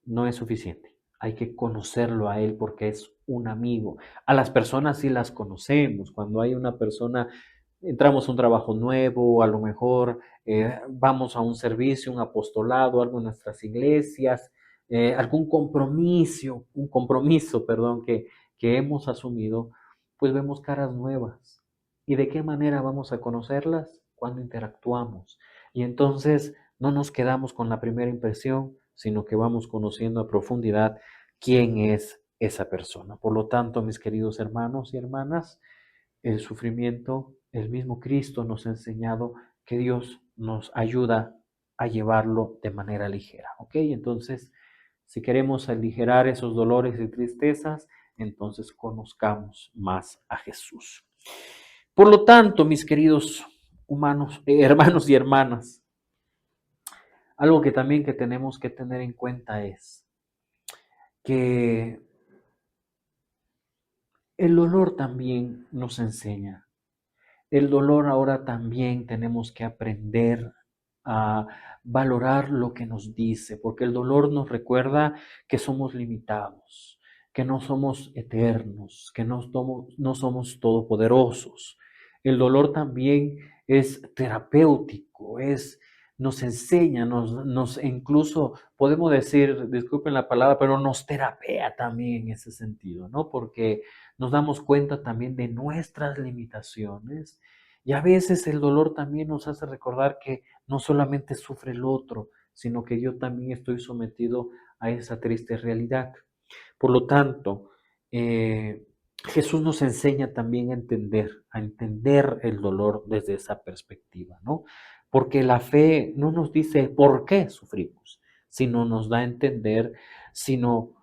no es suficiente. Hay que conocerlo a Él porque es un amigo. A las personas sí las conocemos. Cuando hay una persona, entramos a un trabajo nuevo, a lo mejor vamos a un servicio, un apostolado, algo en nuestras iglesias, algún compromiso, perdón, que hemos asumido, pues vemos caras nuevas. ¿Y de qué manera vamos a conocerlas? Cuando interactuamos. Y entonces no nos quedamos con la primera impresión, sino que vamos conociendo a profundidad quién es esa persona. Por lo tanto, mis queridos hermanos y hermanas, el sufrimiento, el mismo Cristo nos ha enseñado que Dios nos ayuda a llevarlo de manera ligera, ¿ok? Entonces, si queremos aligerar esos dolores y tristezas, entonces conozcamos más a Jesús. Por lo tanto, mis queridos humanos, hermanos y hermanas, algo que también que tenemos que tener en cuenta es que el dolor también nos enseña. El dolor ahora también tenemos que aprender a valorar lo que nos dice, porque el dolor nos recuerda que somos limitados, que no somos eternos, que no somos todopoderosos. El dolor también es terapéutico, nos enseña, nos incluso podemos decir, disculpen la palabra, pero nos terapea también en ese sentido, ¿no? Porque nos damos cuenta también de nuestras limitaciones y a veces el dolor también nos hace recordar que no solamente sufre el otro, sino que yo también estoy sometido a esa triste realidad. Por lo tanto, Jesús nos enseña también a entender el dolor desde esa perspectiva, ¿no? Porque la fe no nos dice por qué sufrimos, sino nos da a entender, sino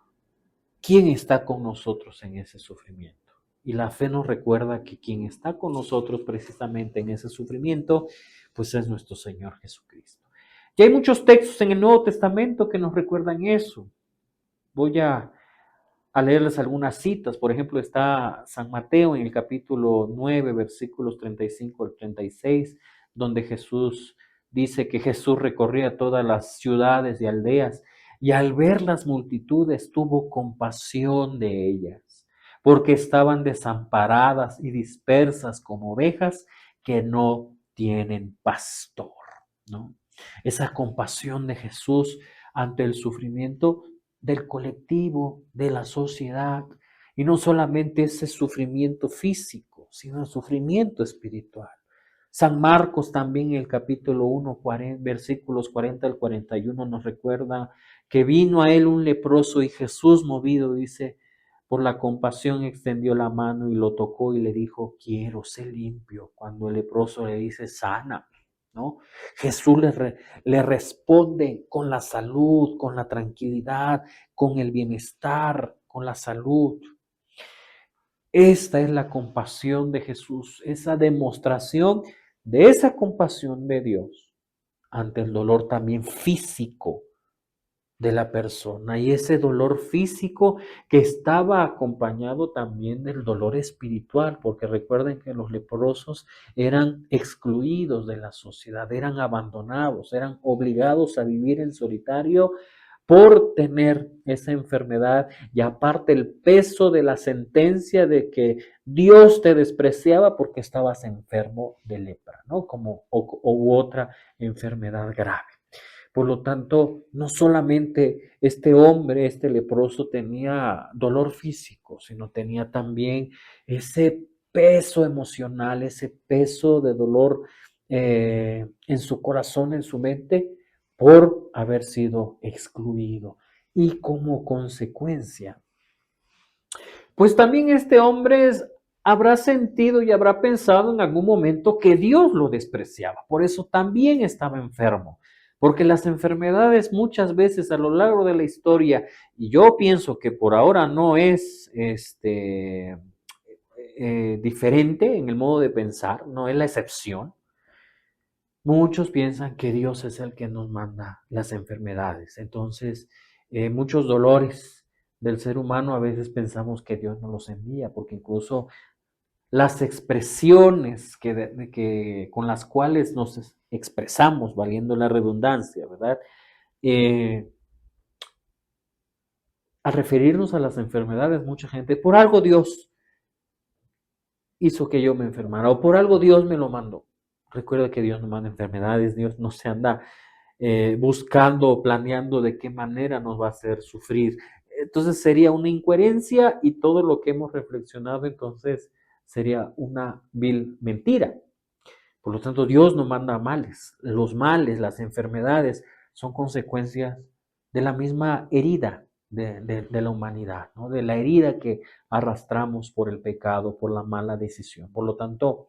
quién está con nosotros en ese sufrimiento. Y la fe nos recuerda que quien está con nosotros precisamente en ese sufrimiento, pues es nuestro Señor Jesucristo. Y hay muchos textos en el Nuevo Testamento que nos recuerdan eso. Voy a leerles algunas citas. Por ejemplo, está San Mateo en el capítulo 9, versículos 35 al 36, donde Jesús dice que Jesús recorría todas las ciudades y aldeas y al ver las multitudes tuvo compasión de ellas, porque estaban desamparadas y dispersas como ovejas que no tienen pastor, ¿no? esa compasión de Jesús ante el sufrimiento del colectivo, de la sociedad, y no solamente ese sufrimiento físico, sino el sufrimiento espiritual. San Marcos también en el capítulo 1, versículos 40 al 41 nos recuerda que vino a él un leproso y Jesús, movido, dice, por la compasión extendió la mano y lo tocó y le dijo, quiero ser limpio. Cuando el leproso le dice, sana, ¿no? Jesús le responde con la salud, con la tranquilidad, con el bienestar, con la salud. Esta es la compasión de Jesús, esa demostración de esa compasión de Dios ante el dolor también físico de la persona y ese dolor físico que estaba acompañado también del dolor espiritual, porque recuerden que los leprosos eran excluidos de la sociedad, eran abandonados, eran obligados a vivir en solitario por tener esa enfermedad y aparte el peso de la sentencia de que Dios te despreciaba porque estabas enfermo de lepra, ¿no? Como u otra enfermedad grave. Por lo tanto, no solamente este hombre, este leproso, tenía dolor físico, sino tenía también ese peso emocional, ese peso de dolor en su corazón, en su mente, por haber sido excluido. Y como consecuencia, pues también este hombre habrá sentido y habrá pensado en algún momento que Dios lo despreciaba. Por eso también estaba enfermo. Porque las enfermedades muchas veces a lo largo de la historia, y yo pienso que por ahora no es diferente en el modo de pensar, no es la excepción. Muchos piensan que Dios es el que nos manda las enfermedades. Entonces, muchos dolores del ser humano a veces pensamos que Dios nos los envía, porque incluso las expresiones con las cuales nos expresamos, valiendo la redundancia, ¿verdad? Eh, Al referirnos a las enfermedades, mucha gente, por algo Dios hizo que yo me enfermara, o por algo Dios me lo mandó. Recuerda que Dios no manda enfermedades, Dios no se anda buscando o planeando de qué manera nos va a hacer sufrir. Entonces sería una incoherencia y todo lo que hemos reflexionado entonces sería una vil mentira. Por lo tanto, Dios no manda males. Los males, las enfermedades, son consecuencias de la misma herida de la humanidad, ¿no? De la herida que arrastramos por el pecado, por la mala decisión. Por lo tanto,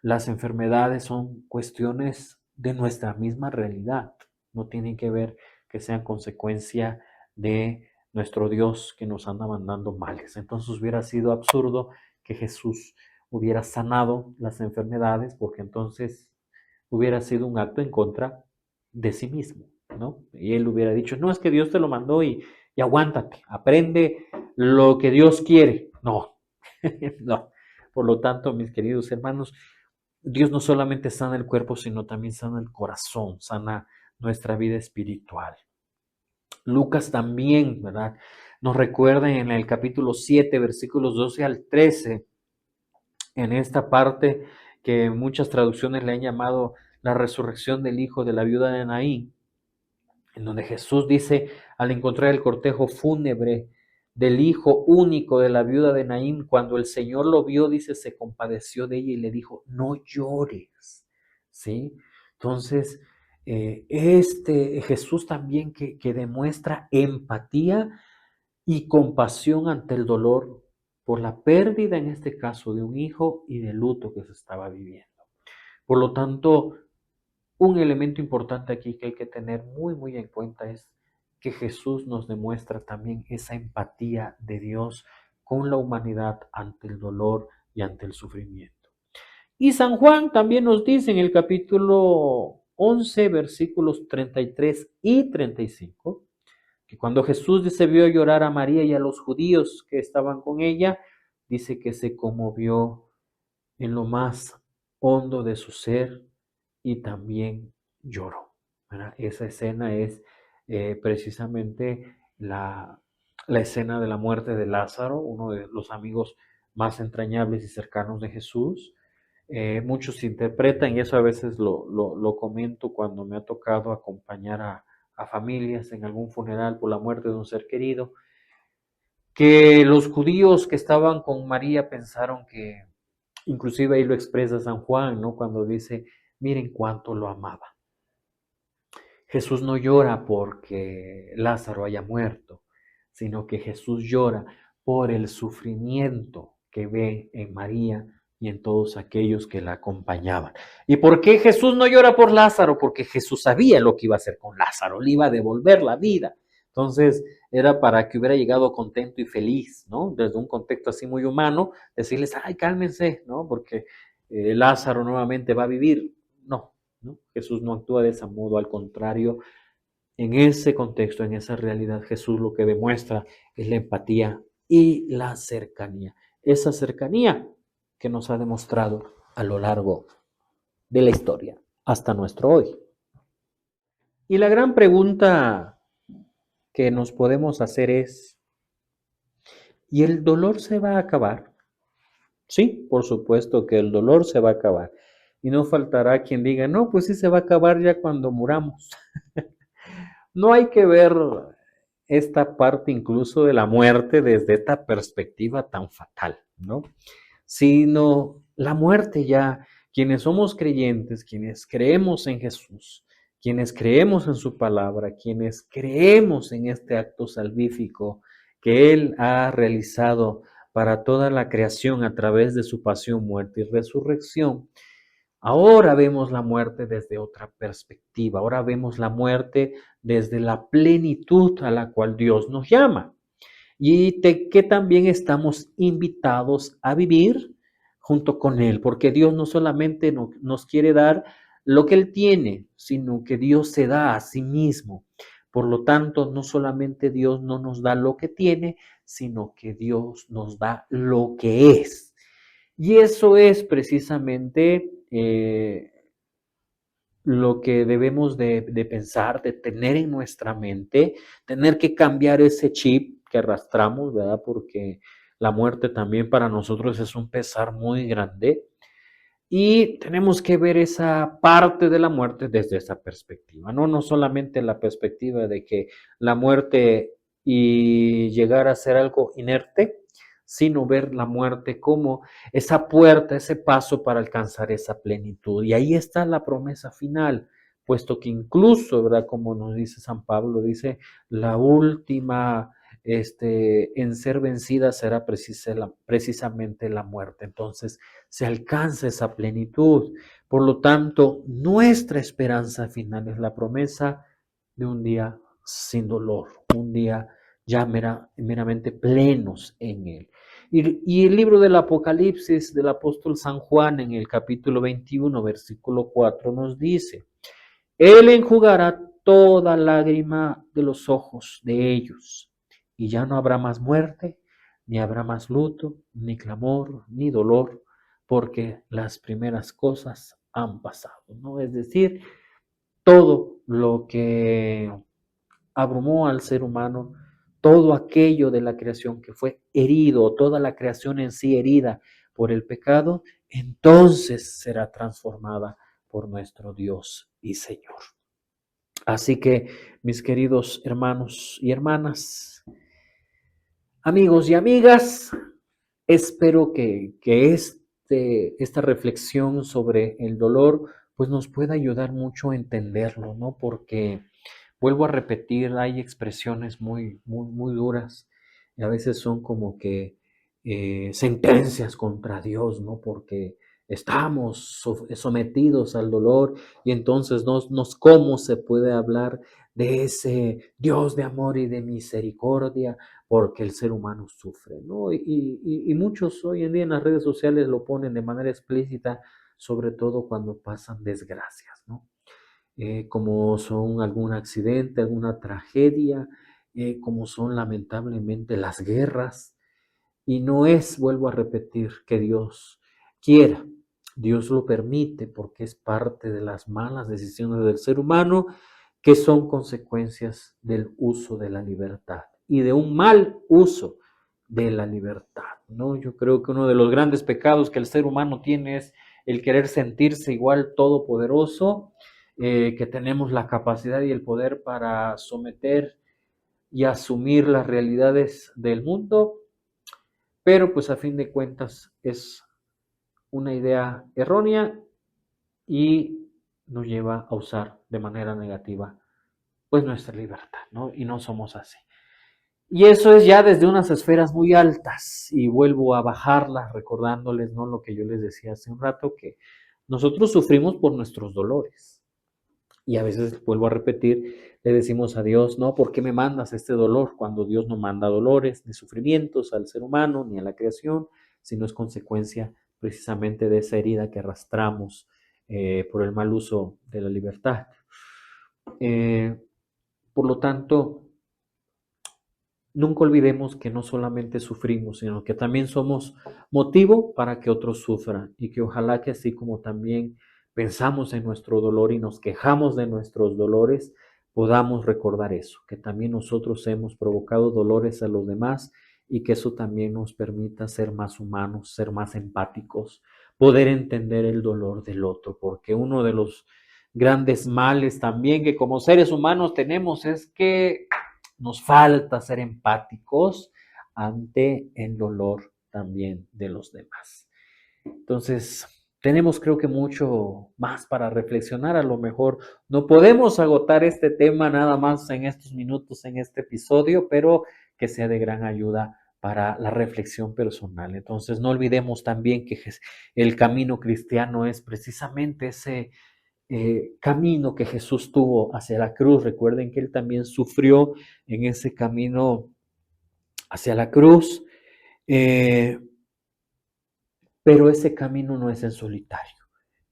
las enfermedades son cuestiones de nuestra misma realidad. No tienen que ver que sean consecuencia de nuestro Dios que nos anda mandando males. Entonces hubiera sido absurdo que Jesús hubiera sanado las enfermedades porque entonces hubiera sido un acto en contra de sí mismo, ¿no? Y él hubiera dicho, no, es que Dios te lo mandó y aguántate, aprende lo que Dios quiere. No, no. Por lo tanto, mis queridos hermanos, Dios no solamente sana el cuerpo, sino también sana el corazón, sana nuestra vida espiritual. Lucas también, ¿verdad? Nos recuerda en el capítulo 7, versículos 12 al 13, en esta parte que muchas traducciones le han llamado la resurrección del hijo de la viuda de Naín, en donde Jesús dice, al encontrar el cortejo fúnebre del hijo único de la viuda de Naín, cuando el Señor lo vio, dice, se compadeció de ella y le dijo, no llores, ¿sí? Entonces, Jesús también que demuestra empatía y compasión ante el dolor por la pérdida, en este caso, de un hijo y del luto que se estaba viviendo. Por lo tanto, un elemento importante aquí que hay que tener muy, muy en cuenta es que Jesús nos demuestra también esa empatía de Dios con la humanidad ante el dolor y ante el sufrimiento. Y San Juan también nos dice en el capítulo 11, versículos 33 y 35, que cuando Jesús se vio llorar a María y a los judíos que estaban con ella, dice que se conmovió en lo más hondo de su ser y también lloró, ¿verdad? Esa escena es precisamente la escena de la muerte de Lázaro, uno de los amigos más entrañables y cercanos de Jesús, Muchos interpretan, y eso a veces lo comento cuando me ha tocado acompañar a familias en algún funeral por la muerte de un ser querido, que los judíos que estaban con María pensaron que, inclusive ahí lo expresa San Juan, ¿no? Cuando dice, miren cuánto lo amaba. Jesús no llora porque Lázaro haya muerto, sino que Jesús llora por el sufrimiento que ve en María y en todos aquellos que la acompañaban. ¿Y por qué Jesús no llora por Lázaro? Porque Jesús sabía lo que iba a hacer con Lázaro, le iba a devolver la vida. Entonces era para que hubiera llegado contento y feliz, ¿no? Desde un contexto así muy humano, decirles, ay, cálmense, ¿no? Porque Lázaro nuevamente va a vivir. No, ¿no? Jesús no actúa de ese modo, al contrario, en ese contexto, en esa realidad, Jesús lo que demuestra es la empatía y la cercanía. Esa cercanía que nos ha demostrado a lo largo de la historia hasta nuestro hoy. Y la gran pregunta que nos podemos hacer es, ¿y el dolor se va a acabar? Sí, por supuesto que el dolor se va a acabar. Y no faltará quien diga, no, pues sí se va a acabar ya cuando muramos. No hay que ver esta parte incluso de la muerte desde esta perspectiva tan fatal, ¿no? Sino la muerte ya, quienes somos creyentes, quienes creemos en Jesús, quienes creemos en su palabra, quienes creemos en este acto salvífico que Él ha realizado para toda la creación a través de su pasión, muerte y resurrección, ahora vemos la muerte desde otra perspectiva, ahora vemos la muerte desde la plenitud a la cual Dios nos llama y que también estamos invitados a vivir junto con Él, porque Dios no solamente nos quiere dar lo que Él tiene, sino que Dios se da a sí mismo. Por lo tanto, no solamente Dios no nos da lo que tiene, sino que Dios nos da lo que es. Y eso es precisamente lo que debemos de pensar, de tener en nuestra mente, tener que cambiar ese chip que arrastramos, ¿verdad? Porque la muerte también para nosotros es un pesar muy grande y tenemos que ver esa parte de la muerte desde esa perspectiva, ¿no? No solamente la perspectiva de que la muerte y llegar a ser algo inerte, sino ver la muerte como esa puerta, ese paso para alcanzar esa plenitud. Y ahí está la promesa final, puesto que incluso, ¿verdad? Como nos dice San Pablo, dice, la última en ser vencida será precisamente la muerte. Entonces se alcanza esa plenitud. Por lo tanto, nuestra esperanza final es la promesa de un día sin dolor, un día ya meramente plenos en Él. Y el libro del Apocalipsis del apóstol San Juan en el capítulo 21, versículo 4 nos dice, Él enjugará toda lágrima de los ojos de ellos, y ya no habrá más muerte, ni habrá más luto, ni clamor, ni dolor, porque las primeras cosas han pasado, ¿no? Es decir, todo lo que abrumó al ser humano, todo aquello de la creación que fue herido, toda la creación en sí herida por el pecado, entonces será transformada por nuestro Dios y Señor. Así que, mis queridos hermanos y hermanas, amigos y amigas, espero que esta reflexión sobre el dolor pues nos pueda ayudar mucho a entenderlo, ¿no? Porque vuelvo a repetir, hay expresiones muy duras y a veces son como que sentencias contra Dios, ¿no? Porque estamos sometidos al dolor y entonces ¿cómo se puede hablar de ese Dios de amor y de misericordia? Porque el ser humano sufre, ¿no? Y muchos hoy en día en las redes sociales lo ponen de manera explícita, sobre todo cuando pasan desgracias, ¿no? Como son algún accidente, alguna tragedia, como son lamentablemente las guerras. Y no es, vuelvo a repetir, que Dios quiera. Dios lo permite porque es parte de las malas decisiones del ser humano que son consecuencias del uso de la libertad y de un mal uso de la libertad, ¿no? Yo creo que uno de los grandes pecados que el ser humano tiene es el querer sentirse igual todopoderoso, que tenemos la capacidad y el poder para someter y asumir las realidades del mundo, pero pues a fin de cuentas es una idea errónea y nos lleva a usar de manera negativa pues nuestra libertad, ¿no? Y no somos así. Y eso es ya desde unas esferas muy altas y vuelvo a bajarlas recordándoles, ¿no? Lo que yo les decía hace un rato, que nosotros sufrimos por nuestros dolores. Y a veces, vuelvo a repetir, le decimos a Dios, no, ¿por qué me mandas este dolor? Cuando Dios no manda dolores ni sufrimientos al ser humano ni a la creación, sino es consecuencia precisamente de esa herida que arrastramos por el mal uso de la libertad. Eh, por lo tanto, nunca olvidemos que no solamente sufrimos, sino que también somos motivo para que otros sufran y que ojalá que así como también pensamos en nuestro dolor y nos quejamos de nuestros dolores, podamos recordar eso, que también nosotros hemos provocado dolores a los demás y que eso también nos permita ser más humanos, ser más empáticos, poder entender el dolor del otro, porque uno de los grandes males también que como seres humanos tenemos es que nos falta ser empáticos ante el dolor también de los demás. Entonces, tenemos creo que mucho más para reflexionar. A lo mejor no podemos agotar este tema nada más en estos minutos, en este episodio, pero que sea de gran ayuda para la reflexión personal. Entonces, no olvidemos también que el camino cristiano es precisamente ese camino que Jesús tuvo hacia la cruz. Recuerden que Él también sufrió en ese camino hacia la cruz, eh, pero ese camino no es en solitario.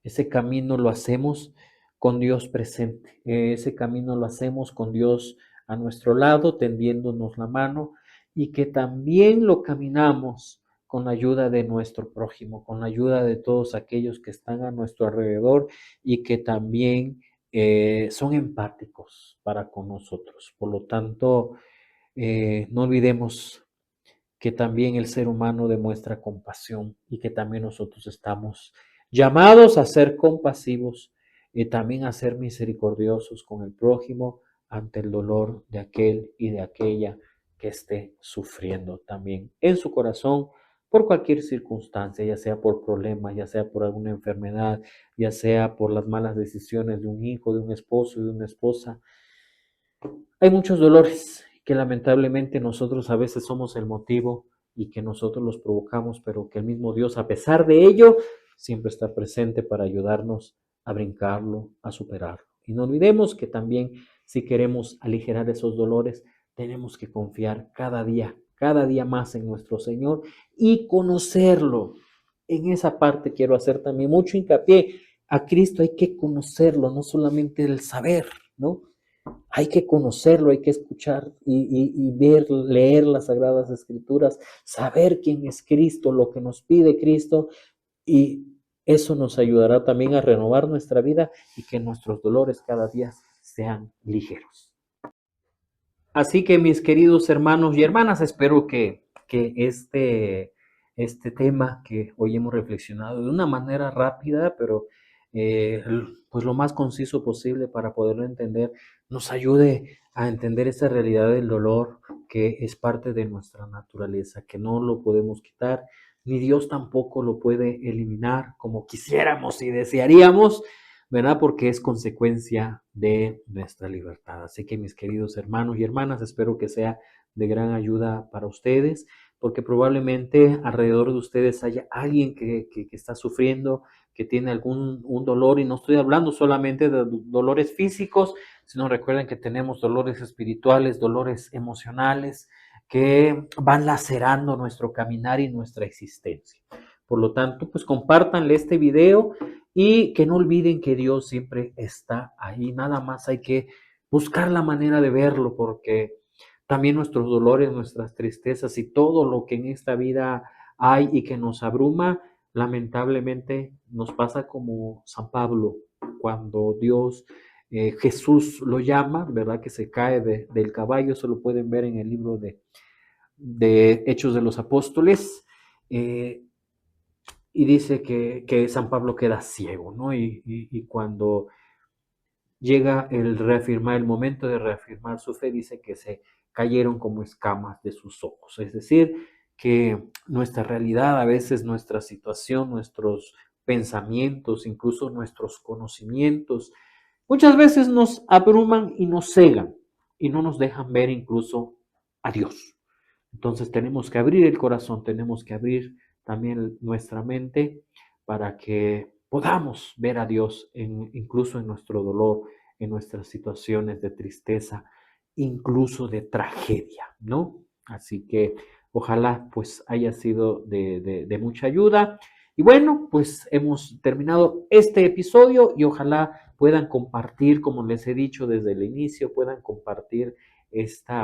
Ese camino lo hacemos con Dios presente. Ese camino lo hacemos con Dios a nuestro lado, tendiéndonos la mano, y que también lo caminamos con la ayuda de nuestro prójimo, con la ayuda de todos aquellos que están a nuestro alrededor y que también son empáticos para con nosotros. Por lo tanto, no olvidemos que también el ser humano demuestra compasión y que también nosotros estamos llamados a ser compasivos y también a ser misericordiosos con el prójimo ante el dolor de aquel y de aquella que esté sufriendo también en su corazón por cualquier circunstancia, ya sea por problemas, ya sea por alguna enfermedad, ya sea por las malas decisiones de un hijo, de un esposo, de una esposa. Hay muchos dolores que lamentablemente nosotros a veces somos el motivo y que nosotros los provocamos, pero que el mismo Dios, a pesar de ello, siempre está presente para ayudarnos a brincarlo, a superarlo. Y no olvidemos que también si queremos aligerar esos dolores, tenemos que confiar cada día más en nuestro Señor y conocerlo. En esa parte quiero hacer también mucho hincapié. A Cristo hay que conocerlo, no solamente el saber, ¿no? Hay que conocerlo, hay que escuchar y ver, leer las Sagradas Escrituras, saber quién es Cristo, lo que nos pide Cristo, y eso nos ayudará también a renovar nuestra vida y que nuestros dolores cada día sean ligeros. Así que mis queridos hermanos y hermanas, espero que este tema que hoy hemos reflexionado de una manera rápida, pero pues lo más conciso posible para poderlo entender, nos ayude a entender esa realidad del dolor que es parte de nuestra naturaleza, que no lo podemos quitar, ni Dios tampoco lo puede eliminar como quisiéramos y desearíamos, ¿verdad? Porque es consecuencia de nuestra libertad. Así que mis queridos hermanos y hermanas, espero que sea de gran ayuda para ustedes, porque probablemente alrededor de ustedes haya alguien que está sufriendo, que tiene algún un dolor, y no estoy hablando solamente de dolores físicos, sino recuerden que tenemos dolores espirituales, dolores emocionales, que van lacerando nuestro caminar y nuestra existencia. Por lo tanto, pues compártanle este video y que no olviden que Dios siempre está ahí. Nada más hay que buscar la manera de verlo, porque también nuestros dolores, nuestras tristezas y todo lo que en esta vida hay y que nos abruma, lamentablemente nos pasa como San Pablo, cuando Dios, Jesús lo llama, ¿verdad? Que se cae del caballo, eso lo pueden ver en el libro de Hechos de los Apóstoles. y dice que San Pablo queda ciego, ¿no? Y cuando llega el momento de reafirmar su fe, dice que se cayeron como escamas de sus ojos. Es decir, que nuestra realidad, a veces nuestra situación, nuestros pensamientos, incluso nuestros conocimientos, muchas veces nos abruman y nos cegan y no nos dejan ver incluso a Dios. Entonces tenemos que abrir el corazón, tenemos que abrir también nuestra mente para que podamos ver a Dios incluso en nuestro dolor, en nuestras situaciones de tristeza, incluso de tragedia, ¿no? Así que ojalá pues haya sido de mucha ayuda. Y bueno, pues hemos terminado este episodio y ojalá puedan compartir, como les he dicho desde el inicio, puedan compartir este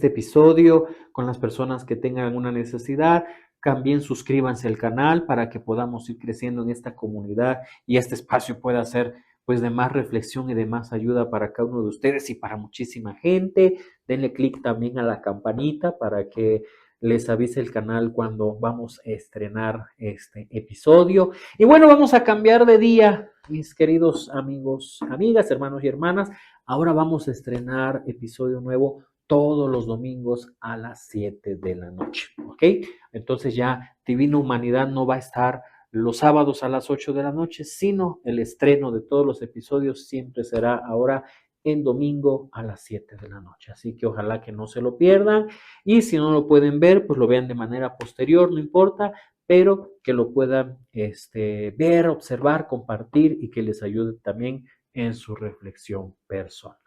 episodio con las personas que tengan una necesidad. También suscríbanse al canal para que podamos ir creciendo en esta comunidad y este espacio pueda ser pues de más reflexión y de más ayuda para cada uno de ustedes y para muchísima gente. Denle clic también a la campanita para que les avise el canal cuando vamos a estrenar este episodio. Y bueno, vamos a cambiar de día, mis queridos amigos, amigas, hermanos y hermanas. Ahora vamos a estrenar episodio nuevo todos los domingos a las 7 de la noche, ¿ok? Entonces ya Divina Humanidad no va a estar los sábados a las 8 de la noche, sino el estreno de todos los episodios siempre será ahora en domingo a las 7 de la noche. Así que ojalá que no se lo pierdan y si no lo pueden ver, pues lo vean de manera posterior, no importa, pero que lo puedan ver, observar, compartir y que les ayude también en su reflexión personal.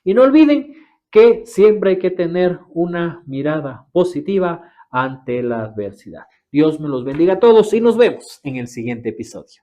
Y no olviden que siempre hay que tener una mirada positiva ante la adversidad. Dios me los bendiga a todos y nos vemos en el siguiente episodio.